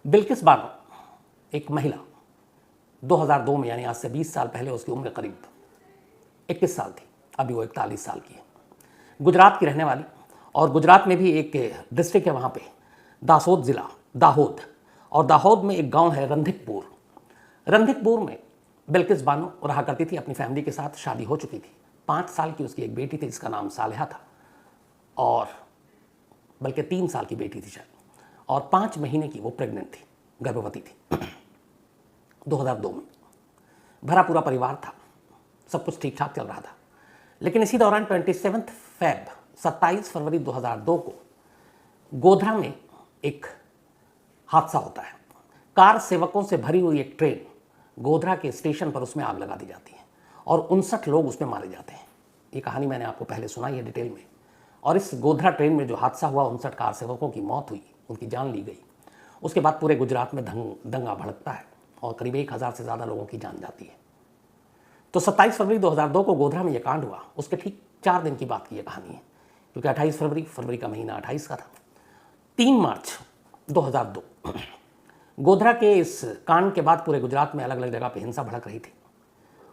बिल्किस बानो एक महिला 2002 में, यानी आज से 20 साल पहले उसकी उम्र करीब 21 साल थी, अभी वो 41 साल की है। गुजरात की रहने वाली, और गुजरात में भी एक डिस्ट्रिक्ट है वहाँ पे, दासोद ज़िला, दाहोद, और दाहोद में एक गांव है रंधिकपुर। रंधिकपुर में बिल्किस बानो रहा करती थी अपनी फैमिली के साथ, शादी हो चुकी थी। 5 साल की उसकी एक बेटी थी जिसका नाम सालेहा था, और बल्कि 3 साल की बेटी थी शायद, और 5 महीने की वो प्रेग्नेंट थी, गर्भवती थी। 2002 में भरा पूरा परिवार था, सब कुछ ठीक ठाक चल रहा था। लेकिन इसी दौरान 27 फरवरी 2002 को गोधरा में एक हादसा होता है। कार सेवकों से भरी हुई एक ट्रेन गोधरा के स्टेशन पर, उसमें आग लगा दी जाती है और 59 लोग उसमें मारे जाते हैं। ये कहानी मैंने आपको पहले सुनाई है डिटेल में। और इस गोधरा ट्रेन में जो हादसा हुआ, 59 कार सेवकों की मौत हुई, उनकी जान ली गई। उसके बाद पूरे गुजरात में दंगा भड़कता है और करीब 1000 से ज़्यादा लोगों की जान जाती है। तो 27 फरवरी 2002 को गोधरा में ये कांड हुआ। उसके ठीक 4 दिन की बात की ये कहानी है, क्योंकि 28 फरवरी का महीना 28 का था। 3 मार्च 2002 गोधरा के इस कांड के बाद पूरे गुजरात में अलग अलग जगह पर हिंसा भड़क रही थी,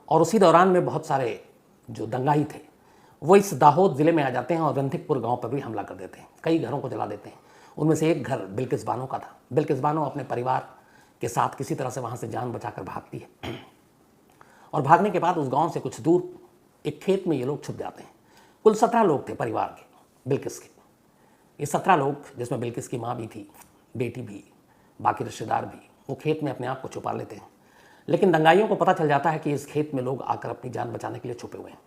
और उसी दौरान में बहुत सारे जो दंगाई थे वो इस दाहोद ज़िले में आ जाते हैं और रंधिकपुर गांव पर भी हमला कर देते हैं, कई घरों को जला देते हैं। उनमें से एक घर बिल्किस बानो का था। बिल्किस बानो अपने परिवार के साथ किसी तरह से वहाँ से जान बचाकर भागती है, और भागने के बाद उस गांव से कुछ दूर एक खेत में ये लोग छुप जाते हैं। कुल 17 लोग थे परिवार के, बिल्किस के। ये 17 लोग, जिसमें बिल्किस की माँ भी थी, बेटी भी, बाकी रिश्तेदार भी, वो खेत में अपने आप को छुपा लेते हैं। लेकिन दंगाइयों को पता चल जाता है कि इस खेत में लोग आकर अपनी जान बचाने के लिए छुपे हुए हैं।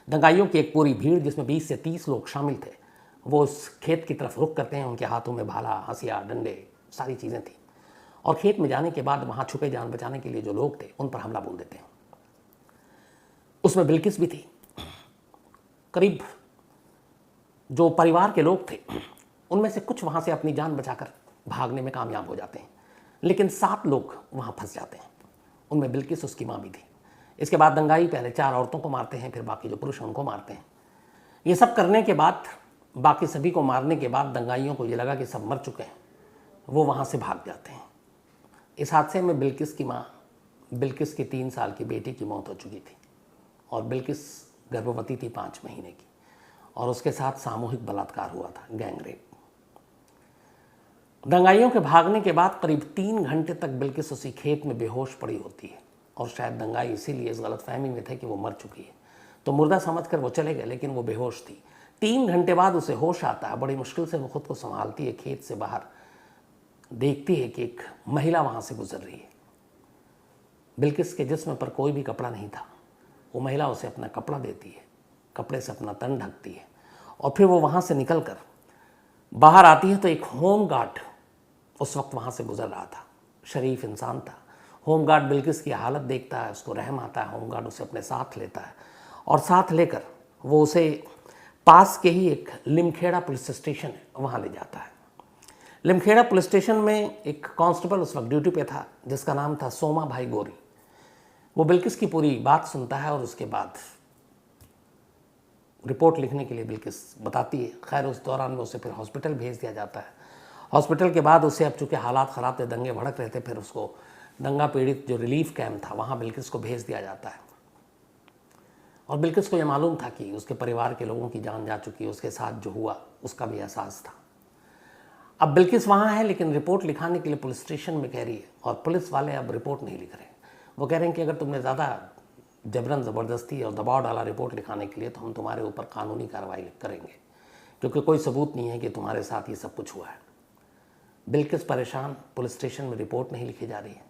दंगाइयों की एक पूरी भीड़, जिसमें 20 से 30 लोग शामिल थे, वो उस खेत की तरफ रुख करते हैं। उनके हाथों में भाला, हंसिया, डंडे, सारी चीज़ें थी, और खेत में जाने के बाद वहाँ छुपे जान बचाने के लिए जो लोग थे उन पर हमला बोल देते हैं। उसमें बिल्किस भी थी। करीब जो परिवार के लोग थे उनमें से कुछ वहाँ से अपनी जान बचाकर भागने में कामयाब हो जाते हैं, लेकिन 7 लोग वहाँ फंस जाते हैं। उनमें बिल्किस, उसकी माँ भी थी। इसके बाद दंगाई पहले 4 औरतों को मारते हैं, फिर बाकी जो पुरुष हैं उनको मारते हैं। ये सब करने के बाद, बाकी सभी को मारने के बाद दंगाइयों को ये लगा कि सब मर चुके हैं, वो वहाँ से भाग जाते हैं। इस हादसे में बिल्किस की माँ, बिल्किस की 3 साल की बेटी की मौत हो चुकी थी, और बिल्किस गर्भवती थी 5 महीने की, और उसके साथ सामूहिक बलात्कार हुआ था, गैंग रेप। दंगाइयों के भागने के बाद करीब 3 घंटे तक बिल्किस उसी खेत में बेहोश पड़ी होती है, और शायद दंगाई इसीलिए इस गलतफहमी में थे कि वो मर चुकी है, तो मुर्दा समझकर वो चले गए, लेकिन वो बेहोश थी। 3 घंटे बाद उसे होश आता है। बड़ी मुश्किल से वो खुद को संभालती है, खेत से बाहर देखती है कि एक महिला वहाँ से गुजर रही है। बिल्किस के जिस्म पर कोई भी कपड़ा नहीं था। वो महिला उसे अपना कपड़ा देती है, कपड़े से अपना तन ढकती है, और फिर वो वहाँ से निकल कर बाहर आती है तो एक होमगार्ड उस वक्त वहाँ से गुजर रहा था। शरीफ इंसान था। होमगार्ड बिल्किस की हालत देखता है, उसको रहम आता है। होमगार्ड उसे अपने साथ लेता है, और साथ लेकर वो उसे पास के ही एक लिमखेड़ा पुलिस स्टेशन है, वहाँ ले जाता है। लिमखेड़ा पुलिस स्टेशन में एक कांस्टेबल उस वक्त ड्यूटी पे था, जिसका नाम था सोमा भाई गोरी। वो बिल्किस की पूरी बात सुनता है, और उसके बाद रिपोर्ट लिखने के लिए बिल्किस बताती है। खैर, उस दौरान में उसे फिर हॉस्पिटल भेज दिया जाता है। हॉस्पिटल के बाद उसे, अब चूँकि हालात ख़राब थे, दंगे भड़क रहे थे, फिर उसको दंगा पीड़ित जो रिलीफ कैंप था वहाँ बिल्किस को भेज दिया जाता है। और बिल्किस को ये मालूम था कि उसके परिवार के लोगों की जान जा चुकी है, उसके साथ जो हुआ उसका भी एहसास था। अब बिल्किस वहाँ है, लेकिन रिपोर्ट लिखाने के लिए पुलिस स्टेशन में कह रही है, और पुलिस वाले अब रिपोर्ट नहीं लिख रहे। वो कह रहे हैं कि अगर तुमने ज़्यादा जबरन ज़बरदस्ती और दबाव डाला रिपोर्ट लिखाने के लिए, तो हम तुम्हारे ऊपर कानूनी कार्रवाई करेंगे, क्योंकि कोई सबूत नहीं है कि तुम्हारे साथ ये सब कुछ हुआ है। बिल्किस परेशान, पुलिस स्टेशन में रिपोर्ट नहीं लिखी जा रही है,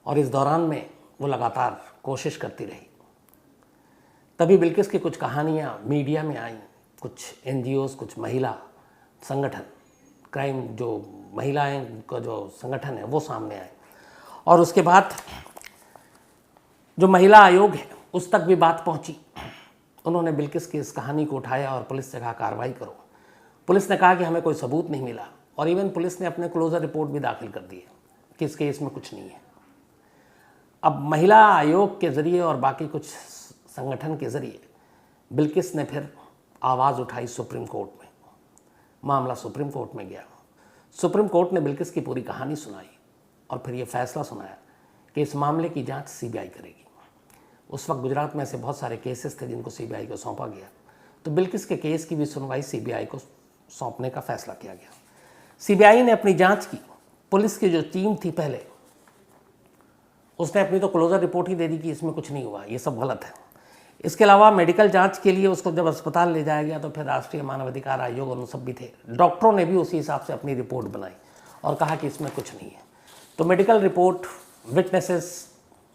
और इस दौरान में वो लगातार कोशिश करती रही। तभी बिल्किस की कुछ कहानियाँ मीडिया में आईं। कुछ NGOs, कुछ महिला संगठन, क्राइम जो महिलाएं का जो संगठन है वो सामने आए, और उसके बाद जो महिला आयोग है उस तक भी बात पहुंची। उन्होंने बिल्किस की इस कहानी को उठाया और पुलिस से कहा कार्रवाई करो। पुलिस ने कहा कि हमें कोई सबूत नहीं मिला, और इवन पुलिस ने अपने क्लोजर रिपोर्ट भी दाखिल कर दी है कि इस केस में कुछ नहीं है। अब महिला आयोग के ज़रिए और बाकी कुछ संगठन के ज़रिए बिल्किस ने फिर आवाज़ उठाई सुप्रीम कोर्ट में। मामला सुप्रीम कोर्ट में गया। सुप्रीम कोर्ट ने बिल्किस की पूरी कहानी सुनाई और फिर ये फैसला सुनाया कि इस मामले की जांच सीबीआई करेगी। उस वक्त गुजरात में ऐसे बहुत सारे केसेस थे जिनको सीबीआई को सौंपा गया, तो बिल्किस के केस की भी सुनवाई सीबीआई को सौंपने का फैसला किया गया। सीबीआई ने अपनी जांच की। पुलिस की जो टीम थी पहले, उसने अपनी तो क्लोजर रिपोर्ट ही दे दी कि इसमें कुछ नहीं हुआ, ये सब गलत है। इसके अलावा मेडिकल जांच के लिए उसको जब अस्पताल ले जाया गया तो फिर राष्ट्रीय मानवाधिकार आयोग और उन सब भी थे, डॉक्टरों ने भी उसी हिसाब से अपनी रिपोर्ट बनाई और कहा कि इसमें कुछ नहीं है। तो मेडिकल रिपोर्ट, विटनेसेस,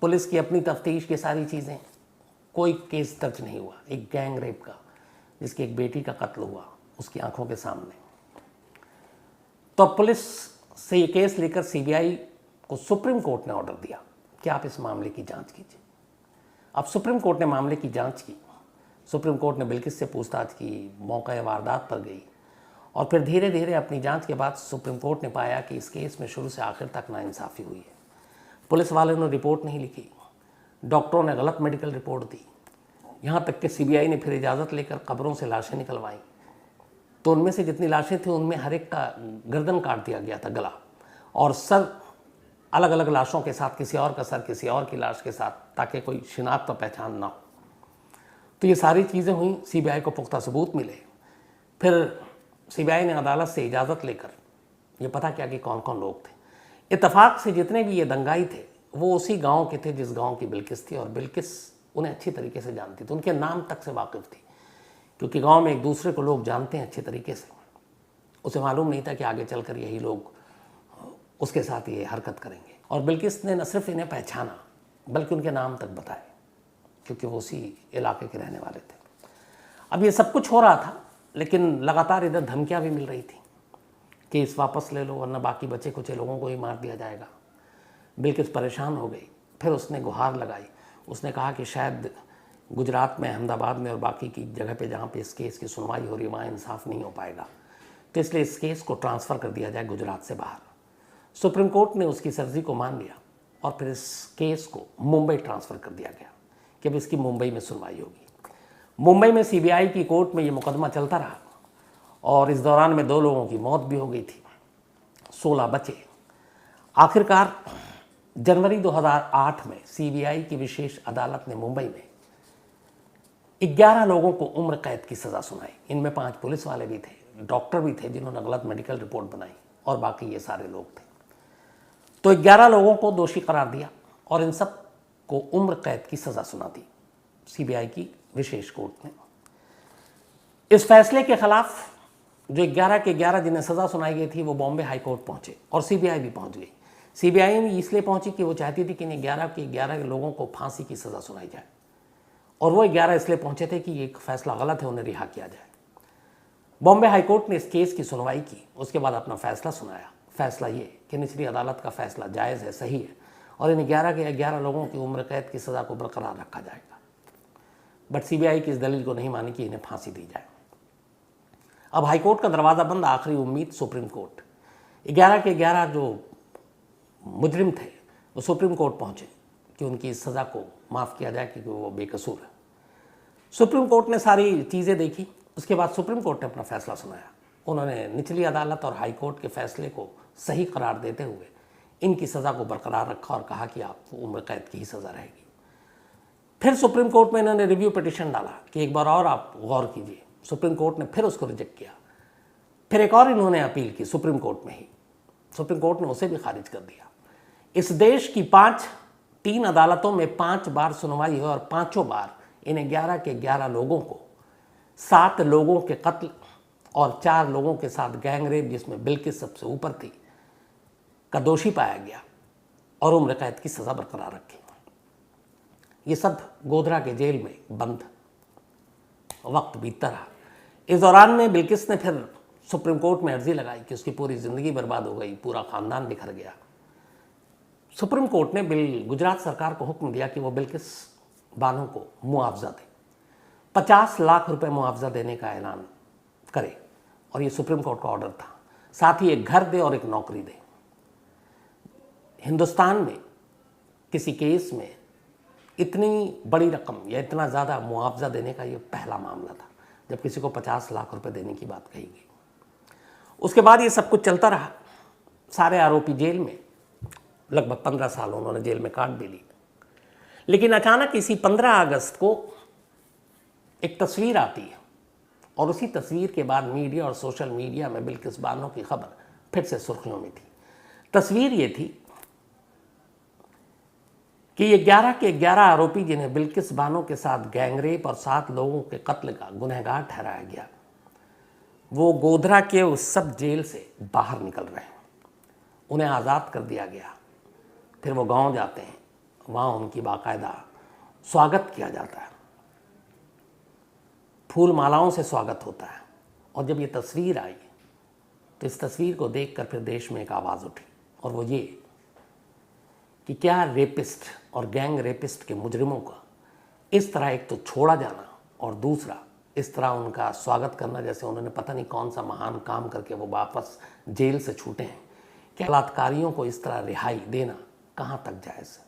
पुलिस की अपनी तफ्तीश, ये सारी चीज़ें, कोई केस दर्ज नहीं हुआ। एक गैंग रेप का, जिसकी एक बेटी का कत्ल हुआ उसकी आंखों के सामने। तो पुलिस से ये केस लेकर सीबीआई को सुप्रीम कोर्ट ने ऑर्डर दिया कि आप इस मामले की जांच कीजिए। अब सुप्रीम कोर्ट ने मामले की जांच की। सुप्रीम कोर्ट ने बिल्किस से पूछताछ की, मौका वारदात पर गई और फिर धीरे धीरे अपनी जांच के बाद सुप्रीम कोर्ट ने पाया कि इस केस में शुरू से आखिर तक नाइंसाफ़ी हुई है। पुलिस वालों ने रिपोर्ट नहीं लिखी, डॉक्टरों ने गलत मेडिकल रिपोर्ट दी, यहाँ तक कि सीबीआई ने फिर इजाज़त लेकर कब्रों से लाशें निकलवाईं। तो उनमें से जितनी लाशें थी उनमें हर एक का गर्दन काट दिया गया था, गला और सर अलग अलग लाशों के साथ, किसी और का सर किसी और की लाश के साथ, ताकि कोई शिनाख्त व पहचान ना हो। तो ये सारी चीज़ें हुई, सीबीआई को पुख्ता सबूत मिले। फिर सीबीआई ने अदालत से इजाज़त लेकर ये पता किया कि कौन कौन लोग थे। इत्तफाक से जितने भी ये दंगाई थे वो उसी गांव के थे जिस गांव की बिल्किस थी, और बिल्किस उन्हें अच्छी तरीके से जानती थी, उनके नाम तक से वाकिफ़ थी, क्योंकि गांव में एक दूसरे को लोग जानते हैं अच्छे तरीके से। उसे मालूम नहीं था कि आगे चलकर यही लोग उसके साथ ये हरकत करेंगे। और बिल्किस ने न सिर्फ इन्हें पहचाना बल्कि उनके नाम तक बताए, क्योंकि वो उसी इलाके के रहने वाले थे। अब ये सब कुछ हो रहा था, लेकिन लगातार इधर धमकियाँ भी मिल रही थी कि इस वापस ले लो वरना बाकी बचे कुछ लोगों को ही मार दिया जाएगा। बिल्किस परेशान हो गई। फिर उसने गुहार लगाई। उसने कहा कि शायद गुजरात में, अहमदाबाद में और बाकी की जगह पे जहाँ पे इस केस की सुनवाई हो रही है वहाँ इंसाफ नहीं हो पाएगा, तो इसलिए इस केस को ट्रांसफ़र कर दिया जाए गुजरात से बाहर। सुप्रीम कोर्ट ने उसकी अर्जी को मान लिया और फिर इस केस को मुंबई ट्रांसफ़र कर दिया गया कि अब इसकी मुंबई में सुनवाई होगी। मुंबई में सीबीआई की कोर्ट में ये मुकदमा चलता रहा और इस दौरान में 2 लोगों की मौत भी हो गई थी, 16 बचे। आखिरकार जनवरी 2008 में सीबीआई की विशेष अदालत ने मुंबई में 11 लोगों को उम्र कैद की सज़ा सुनाई। इनमें 5 पुलिस वाले भी थे, डॉक्टर भी थे जिन्होंने गलत मेडिकल रिपोर्ट बनाई, और बाकी ये सारे लोग थे। तो 11 लोगों को दोषी करार दिया और इन सब को उम्र कैद की सज़ा सुना दी सीबीआई की विशेष कोर्ट ने। इस फैसले के खिलाफ जो 11 के 11 जिन्हें सज़ा सुनाई गई थी वो बॉम्बे हाई कोर्ट पहुँचे और सीबीआई भी पहुँच गई। सीबीआई ने इसलिए पहुँची कि वो चाहती थी कि इन 11 के 11 लोगों को फांसी की सज़ा सुनाई जाए, और वो 11 इसलिए पहुँचे थे कि ये एक फैसला गलत है, उन्हें रिहा किया जाए। बॉम्बे हाई कोर्ट ने इस केस की सुनवाई की, उसके बाद अपना फैसला सुनाया। फैसला ये कि निचली अदालत का फैसला जायज़ है, सही है, और इन 11 के 11 लोगों की उम्र कैद की सज़ा को बरकरार रखा जाएगा। बट सीबीआई की इस दलील को नहीं मानी कि इन्हें फांसी दी जाए। अब हाईकोर्ट का दरवाज़ा बंद, आखिरी उम्मीद सुप्रीम कोर्ट। 11 के 11 जो मुजरिम थे वो सुप्रीम कोर्ट पहुँचे कि उनकी इस सज़ा को माफ़ किया जाए क्योंकि वो बेकसूर है। सुप्रीम कोर्ट ने सारी चीज़ें देखी, उसके बाद सुप्रीम कोर्ट ने अपना फैसला सुनाया। उन्होंने निचली अदालत और हाई कोर्ट के फैसले को सही करार देते हुए इनकी सज़ा को बरकरार रखा और कहा कि आपको उम्र कैद की ही सज़ा रहेगी। फिर सुप्रीम कोर्ट में इन्होंने रिव्यू पिटिशन डाला कि एक बार और आप गौर कीजिए। सुप्रीम कोर्ट ने फिर उसको रिजेक्ट किया। फिर एक और इन्होंने अपील की सुप्रीम कोर्ट में ही, सुप्रीम कोर्ट ने उसे भी खारिज कर दिया। इस देश की 3 अदालतों में 5 बार सुनवाई हुई और 5 बार इन 11 के 11 लोगों को 7 लोगों के कत्ल और 4 लोगों के साथ गैंग रेप, जिसमें बिल्किस सबसे ऊपर थी, का दोषी पाया गया और उम्र कैद की सज़ा बरकरार रखी। ये सब गोधरा के जेल में बंद वक्त बीतता रहा। इस दौरान में बिल्किस ने फिर सुप्रीम कोर्ट में अर्जी लगाई कि उसकी पूरी ज़िंदगी बर्बाद हो गई, पूरा ख़ानदान बिखर गया। सुप्रीम कोर्ट ने गुजरात सरकार को हुक्म दिया कि वो बिल्किस बानो को मुआवजा दे, 50 लाख रुपए मुआवजा देने का ऐलान करे, और ये सुप्रीम कोर्ट का ऑर्डर था। साथ ही एक घर दे और एक नौकरी दे। हिंदुस्तान में किसी केस में इतनी बड़ी रकम या इतना ज़्यादा मुआवजा देने का ये पहला मामला था जब किसी को 50 लाख रुपए देने की बात कही गई। उसके बाद ये सब कुछ चलता रहा सारे आरोपी जेल में, लगभग 15 साल उन्होंने जेल में काट भी ली। लेकिन अचानक इसी 15 अगस्त को एक तस्वीर आती है और उसी तस्वीर के बाद मीडिया और सोशल मीडिया में बिल्किस बानो की खबर फिर से सुर्खियों में थी। तस्वीर ये थी कि ये 11 के 11 आरोपी जिन्हें बिल्किस बानो के साथ गैंगरेप और 7 लोगों के कत्ल का गुनहगार ठहराया गया, वो गोधरा के उस सब जेल से बाहर निकल रहे हैं। उन्हें आज़ाद कर दिया गया। फिर वो गांव जाते हैं, वहाँ उनकी बाकायदा स्वागत किया जाता है, फूल मालाओं से स्वागत होता है। और जब ये तस्वीर आई तो इस तस्वीर को देखकर फिर देश में एक आवाज़ उठी, और वो ये कि क्या रेपिस्ट और गैंग रेपिस्ट के मुजरिमों का इस तरह एक तो छोड़ा जाना और दूसरा इस तरह उनका स्वागत करना, जैसे उन्होंने पता नहीं कौन सा महान काम करके वो वापस जेल से छूटे हैं। क्या बलात्कारियों को इस तरह रिहाई देना कहाँ तक जायज़ है?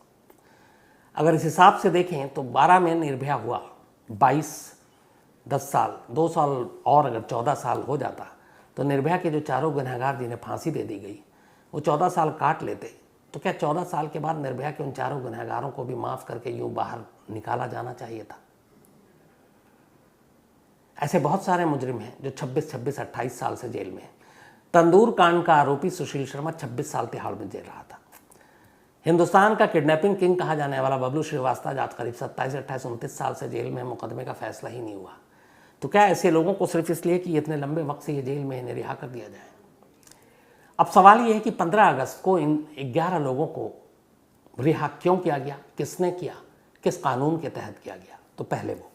अगर इस हिसाब से देखें तो 12 में निर्भया हुआ, 22 10 साल 2 साल और अगर 14 साल हो जाता तो निर्भया के जो चारों गुनहगार जिन्हें फांसी दे दी गई वो 14 साल काट लेते। तो क्या 14 साल के बाद निर्भया के उन चारों गुनहगारों को भी माफ़ करके यूँ बाहर निकाला जाना चाहिए था? ऐसे बहुत सारे मुजरिम हैं जो 26, 28 साल से जेल में हैं। तंदूर कांड का आरोपी सुशील शर्मा 26 साल तिहाड़ में जेल रहा था। हिंदुस्तान का किडनैपिंग किंग कहा जाने वाला बबलू श्रीवास्तव आज करीब 27, 28, 29 साल से जेल में, मुकदमे का फैसला ही नहीं हुआ। तो क्या ऐसे लोगों को सिर्फ इसलिए कि इतने लंबे वक्त से ये जेल में इन्हें रिहा कर दिया जाए? अब सवाल ये है कि 15 अगस्त को इन 11 लोगों को रिहा क्यों किया गया, किसने किया, किस कानून के तहत किया गया? तो पहले वो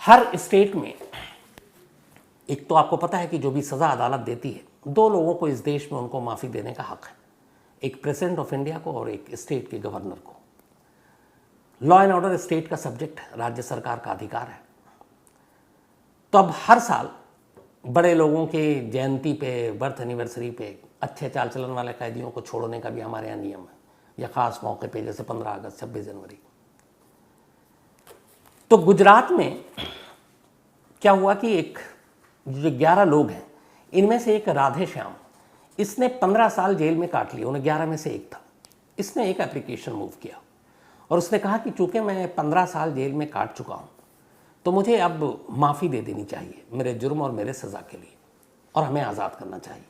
हर स्टेट में एक तो आपको पता है कि जो भी सज़ा अदालत देती है, 2 लोगों को इस देश में उनको माफ़ी देने का हक है, एक प्रेसिडेंट ऑफ इंडिया को और एक स्टेट के गवर्नर को। लॉ एंड ऑर्डर स्टेट का सब्जेक्ट है, राज्य सरकार का अधिकार है। तो अब हर साल बड़े लोगों के जयंती पे, बर्थ एनिवर्सरी पे अच्छे चाल चलन वाले कैदियों को छोड़ने का भी हमारे यहाँ नियम है, या ख़ास मौके पे जैसे 15 अगस्त, 26 जनवरी। तो गुजरात में क्या हुआ कि एक जो 11 लोग हैं, इनमें से एक राधे श्याम, इसने 15 साल जेल में काट लिए, उन्हें 11 में से एक था। इसने एक एप्लीकेशन मूव किया और उसने कहा कि चूंकि मैं 15 साल जेल में काट चुका हूँ तो मुझे अब माफ़ी दे देनी चाहिए मेरे जुर्म और मेरे सज़ा के लिए, और हमें आज़ाद करना चाहिए।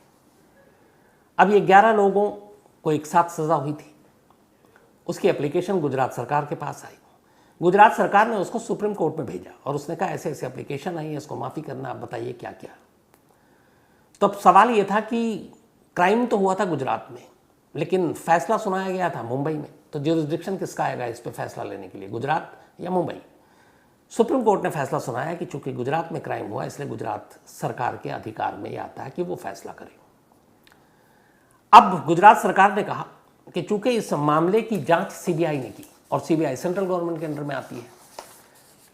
अब ये 11 लोगों को एक साथ सज़ा हुई थी। उसकी एप्लीकेशन गुजरात सरकार के पास आई। गुजरात सरकार ने उसको सुप्रीम कोर्ट में भेजा और उसने कहा ऐसे ऐसे एप्लीकेशन आई है, इसको माफ़ी करना, आप बताइए क्या क्या। तो अब सवाल ये था कि क्राइम तो हुआ था गुजरात में, लेकिन फैसला सुनाया गया था मुंबई में। तो ज्यूरिसडिक्शन किसका आएगा इस पर फैसला लेने के लिए, गुजरात या मुंबई? सुप्रीम कोर्ट ने फैसला सुनाया है कि चूंकि गुजरात में क्राइम हुआ, इसलिए गुजरात सरकार के अधिकार में यह आता है कि वो फैसला करे। अब गुजरात सरकार ने कहा कि चूंकि इस मामले की जांच सीबीआई ने की और सीबीआई सेंट्रल गवर्नमेंट के अंडर में आती है,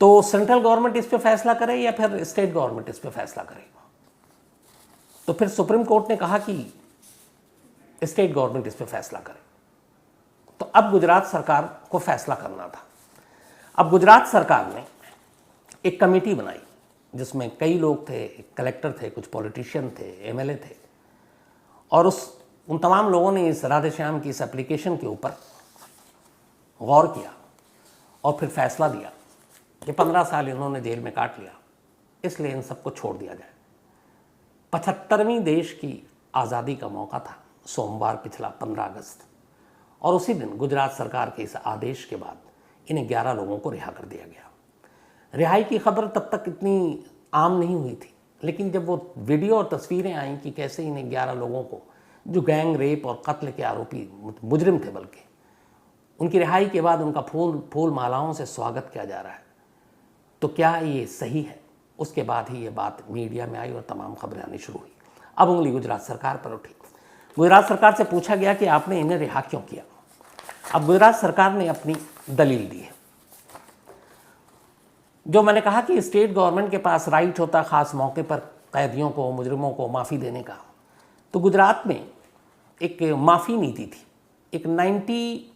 तो सेंट्रल गवर्नमेंट इस पर फैसला करे या फिर स्टेट गवर्नमेंट इस पर फैसला करे। तो फिर सुप्रीम कोर्ट ने कहा कि स्टेट गवर्नमेंट इस पर फैसला करे। तो अब गुजरात सरकार को फैसला करना था। अब गुजरात सरकार ने एक कमेटी बनाई जिसमें कई लोग थे, कलेक्टर थे, कुछ पॉलिटिशियन थे, एमएलए थे, और उन तमाम लोगों ने इस राधे श्याम की इस एप्लीकेशन के ऊपर गौर किया और फिर फैसला दिया कि 15 साल इन्होंने जेल में काट लिया, इसलिए इन सबको छोड़ दिया जाए। 75वीं देश की आज़ादी का मौका था, सोमवार पिछला 15 अगस्त, और उसी दिन गुजरात सरकार के इस आदेश के बाद इन्हें 11 लोगों को रिहा कर दिया गया। रिहाई की खबर तब तक इतनी आम नहीं हुई थी, लेकिन जब वो वीडियो और तस्वीरें आईं कि कैसे इन्हें 11 लोगों को, जो गैंग रेप और कत्ल के आरोपी मुजरिम थे बल्कि, उनकी रिहाई के बाद उनका फूल मालाओं से स्वागत किया जा रहा है, तो क्या ये सही है? उसके बाद ही ये बात मीडिया में आई और तमाम खबरें आनी शुरू हुई। अब उंगली गुजरात सरकार पर उठी। गुजरात सरकार से पूछा गया कि आपने इन्हें रिहा क्यों किया। अब गुजरात सरकार ने अपनी दलील दी है। जो मैंने कहा कि स्टेट गवर्नमेंट के पास राइट होता ख़ास मौके पर कैदियों को, मुजरिमों को माफ़ी देने का, तो गुजरात में एक माफ़ी नीति थी, एक 92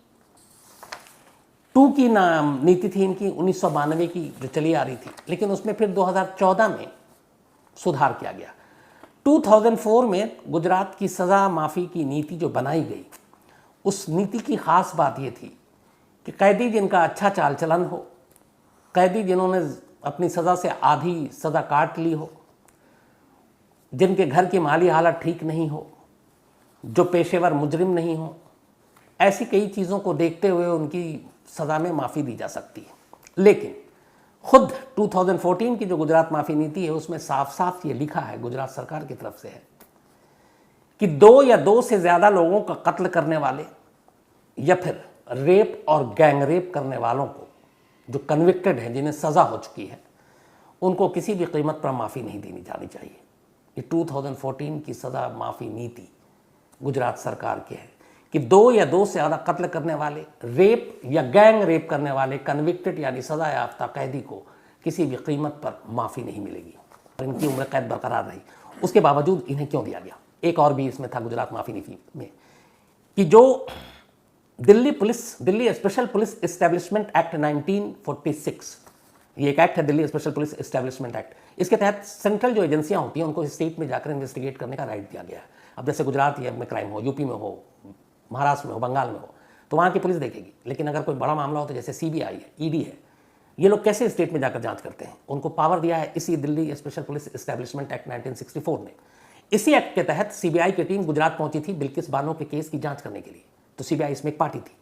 की नीति थी इनकी, 1992 की जो चली आ रही थी, लेकिन उसमें फिर 2014 में सुधार किया गया। 2004 में गुजरात की सज़ा माफ़ी की नीति जो बनाई गई, उस नीति की ख़ास बात ये थी कि कैदी जिनका अच्छा चाल चलन हो, कैदी जिन्होंने अपनी सज़ा से आधी सज़ा काट ली हो, जिनके घर की माली हालत ठीक नहीं हो, जो पेशेवर मुजरिम नहीं हो, ऐसी कई चीज़ों को देखते हुए उनकी सज़ा में माफ़ी दी जा सकती है। लेकिन खुद 2014 की जो गुजरात माफ़ी नीति है उसमें साफ साफ ये लिखा है, गुजरात सरकार की तरफ से है, कि 2 या 2 से ज़्यादा लोगों का कत्ल करने वाले या फिर रेप और गैंग रेप करने वालों को, जो कन्विक्टेड हैं, जिन्हें सज़ा हो चुकी है, उनको किसी भी कीमत पर माफ़ी नहीं देनी जानी चाहिए। ये 2014 की सज़ा माफ़ी नीति गुजरात सरकार की है कि 2 या 2 से ज़्यादा कत्ल करने वाले, रेप या गैंग रेप करने वाले कन्विक्टेड यानी सज़ा याफ्ता कैदी को किसी भी कीमत पर माफ़ी नहीं मिलेगी और इनकी उम्र कैद बरकरार रही। उसके बावजूद इन्हें क्यों दिया गया? एक और भी इसमें था गुजरात माफ़ी नीति में कि जो Delhi special police establishment act 1946, ये एक एक्ट है, Delhi special police establishment act. इसके तहत सेंट्रल जो एजेंसियां होती हैं उनको स्टेट में जाकर इन्वेस्टिगेट करने का राइट दिया गया है। अब जैसे गुजरात में क्राइम हो, यूपी में हो, महाराष्ट्र में हो, बंगाल में हो, तो वहाँ की पुलिस देखेगी। लेकिन अगर कोई बड़ा मामला हो तो जैसे सीबीआई है, ईडी है, ये लोग कैसे स्टेट में जाकर जांच करते हैं? उनको पावर दिया है इसी Delhi special police establishment act 1964 ने। इसी एक्ट के तहत सीबीआई की टीम गुजरात पहुंची थी बिल्किस बानो के केस की जांच करने के लिए, तो सीबीआई इसमें एक पार्टी थी।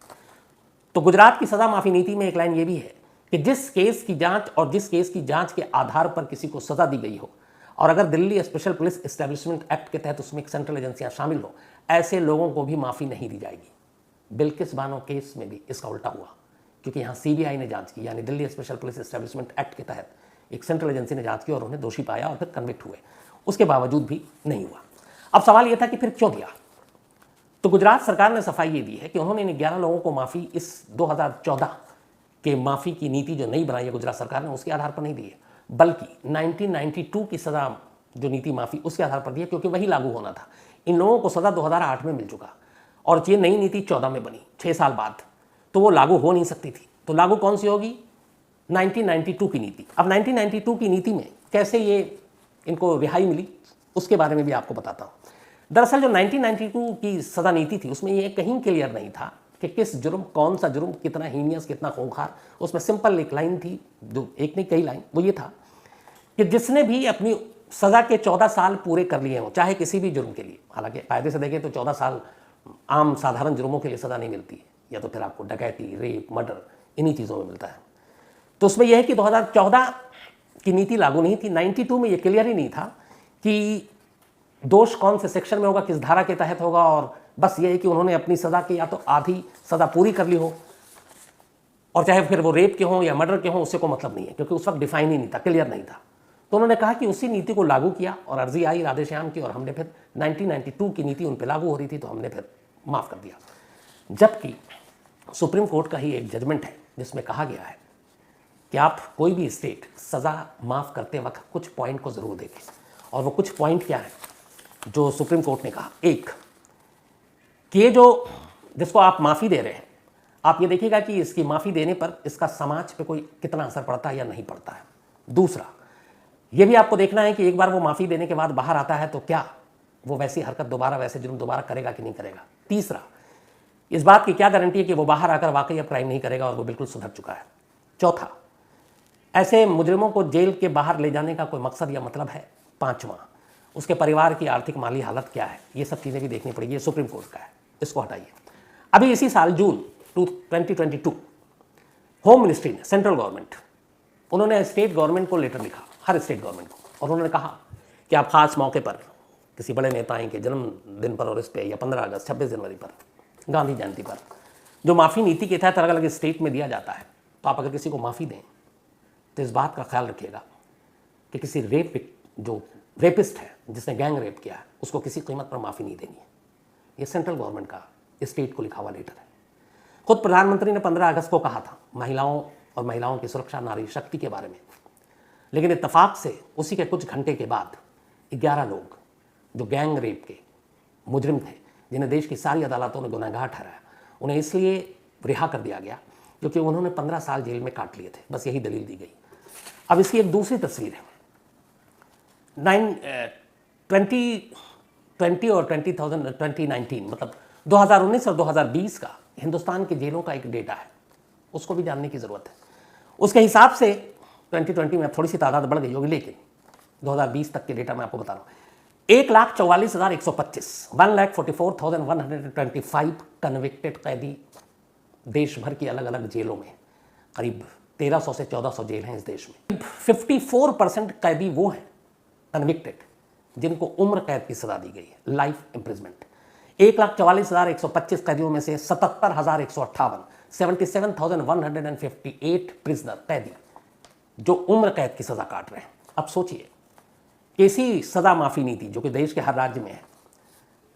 तो गुजरात की सज़ा माफ़ी नीति में एक लाइन ये भी है कि जिस केस की जांच और जिस केस की जांच के आधार पर किसी को सज़ा दी गई हो, और अगर Delhi special police establishment act के तहत उसमें एक सेंट्रल एजेंसियां शामिल हो, ऐसे लोगों को भी माफ़ी नहीं दी जाएगी। बिल्किस बानो केस में भी इसका उल्टा हुआ, क्योंकि यहाँ सीबीआई ने जांच की, यानी Delhi special police establishment act के तहत एक सेंट्रल एजेंसी ने जांच की और उन्हें दोषी पाया और फिर कन्विक्ट हुए। उसके बावजूद भी नहीं हुआ। अब सवाल यह था कि फिर क्यों दिया? तो गुजरात सरकार ने सफाई ये दी है कि उन्होंने इन 11 लोगों को माफ़ी इस 2014 के माफ़ी की नीति जो नई बनाई है गुजरात सरकार ने, उसके आधार पर नहीं दी है, बल्कि 1992 की सज़ा जो नीति माफ़ी उसके आधार पर दी है, क्योंकि वही लागू होना था। इन लोगों को सज़ा 2008 में मिल चुका और ये नई नीति 14 में बनी, 6 साल बाद, तो वो लागू हो नहीं सकती थी। तो लागू कौन सी होगी? 1992 की नीति। अब 1992 की नीति में कैसे ये इनको रिहाई मिली, उसके बारे में भी आपको बताता हूँ। दरअसल जो 1992 की सज़ा नीति थी उसमें ये कहीं क्लियर नहीं था कि किस जुर्म, कौन सा जुर्म कितना हीनियस, कितना खूंखार। उसमें सिंपल एक लाइन थी, जो एक नहीं कई लाइन, वो ये था कि जिसने भी अपनी सज़ा के 14 साल पूरे कर लिए हों, चाहे किसी भी जुर्म के लिए, हालांकि कायदे से देखें तो 14 साल आम साधारण जुर्मों के लिए सज़ा नहीं मिलती है, या तो फिर आपको डकैती, रेप, मर्डर, इन्हीं चीज़ों में मिलता है। तो उसमें यह है कि 2014 की नीति लागू नहीं थी। 92 में ये क्लियर ही नहीं था कि दोष कौन से सेक्शन में होगा, किस धारा के तहत होगा, और बस ये है कि उन्होंने अपनी सज़ा की या तो आधी सज़ा पूरी कर ली हो, और चाहे फिर वो रेप के हों या मर्डर के हों, उससे कोई मतलब नहीं है, क्योंकि उस वक्त डिफाइन ही नहीं था, क्लियर नहीं था। तो उन्होंने कहा कि उसी नीति को लागू किया और अर्जी आई राधेश्याम की, और हमने फिर 1992 की नीति उन पर लागू हो रही थी तो हमने फिर माफ़ कर दिया। जबकि सुप्रीम कोर्ट का ही एक जजमेंट है जिसमें कहा गया है कि आप कोई भी स्टेट सज़ा माफ़ करते वक्त कुछ पॉइंट को ज़रूर देखें, और वो कुछ पॉइंट क्या है जो सुप्रीम कोर्ट ने कहा। एक, कि ये जो जिसको आप माफ़ी दे रहे हैं, आप ये देखिएगा कि इसकी माफ़ी देने पर इसका समाज पे कोई कितना असर पड़ता है या नहीं पड़ता है। दूसरा, ये भी आपको देखना है कि एक बार वो माफ़ी देने के बाद बाहर आता है तो क्या वो वैसी हरकत दोबारा, वैसे जुर्म दोबारा करेगा कि नहीं करेगा। तीसरा, इस बात की क्या गारंटी है कि वो बाहर आकर वाकई अब क्राइम नहीं करेगा और वो बिल्कुल सुधर चुका है। चौथा, ऐसे मुजरिमों को जेल के बाहर ले जाने का कोई मकसद या मतलब है। पाँचवां, उसके परिवार की आर्थिक माली हालत क्या है, ये सब चीज़ें भी देखनी पड़ेगी। ये सुप्रीम कोर्ट का है, इसको हटाइए। अभी इसी साल जून 2022 होम मिनिस्ट्री ने, सेंट्रल गवर्नमेंट, उन्होंने स्टेट गवर्नमेंट को लेटर लिखा, हर स्टेट गवर्नमेंट को, और उन्होंने कहा कि आप ख़ास मौके पर, किसी बड़े नेताएं के जन्मदिन पर और इस पे, या 15 अगस्त, 26 जनवरी पर, गांधी जयंती पर, जो माफ़ी नीति के तहत अलग अलग स्टेट में दिया जाता है, तो आप अगर किसी को माफ़ी दें तो इस बात का ख्याल रखिएगा कि किसी जो रेपिस्ट है, जिसने गैंग रेप किया है, उसको किसी कीमत पर माफ़ी नहीं देनी है। ये सेंट्रल गवर्नमेंट का स्टेट को लिखा हुआ लेटर है। खुद प्रधानमंत्री ने 15 अगस्त को कहा था महिलाओं और महिलाओं की सुरक्षा, नारी शक्ति के बारे में, लेकिन इत्तेफाक से उसी के कुछ घंटे के बाद 11 लोग जो गैंग रेप के मुजरिम थे, जिन्हें देश की सारी अदालतों ने गुनहगार ठहराया, उन्हें इसलिए रिहा कर दिया गया क्योंकि उन्होंने 15 साल जेल में काट लिए थे। बस यही दलील दी गई। अब इसकी एक दूसरी तस्वीर है। 2020 और 2019 मतलब 2019 और 2020 का हिंदुस्तान की जेलों का एक डेटा है, उसको भी जानने की ज़रूरत है। उसके हिसाब से 2020 में थोड़ी सी तादाद बढ़ गई होगी, लेकिन 2020 तक के डेटा मैं आपको बता रहा हूँ। 1,44,125 1,44,125 कन्विक्टेड कैदी देश भर की अलग अलग जेलों में, करीब 1300 से 1400 जेल हैं इस देश में। 54% कैदी वो हैं कन्विक्टेड जिनको उम्र कैद की सजा दी गई है, लाइफ इम्प्रिजमेंट। 1,44,125 कैदियों में से 77,158 77,158 प्रिजनर कैदी जो उम्र कैद की सजा काट रहे हैं। अब सोचिए, कैसी सजा माफी नीति जो कि देश के हर राज्य में है,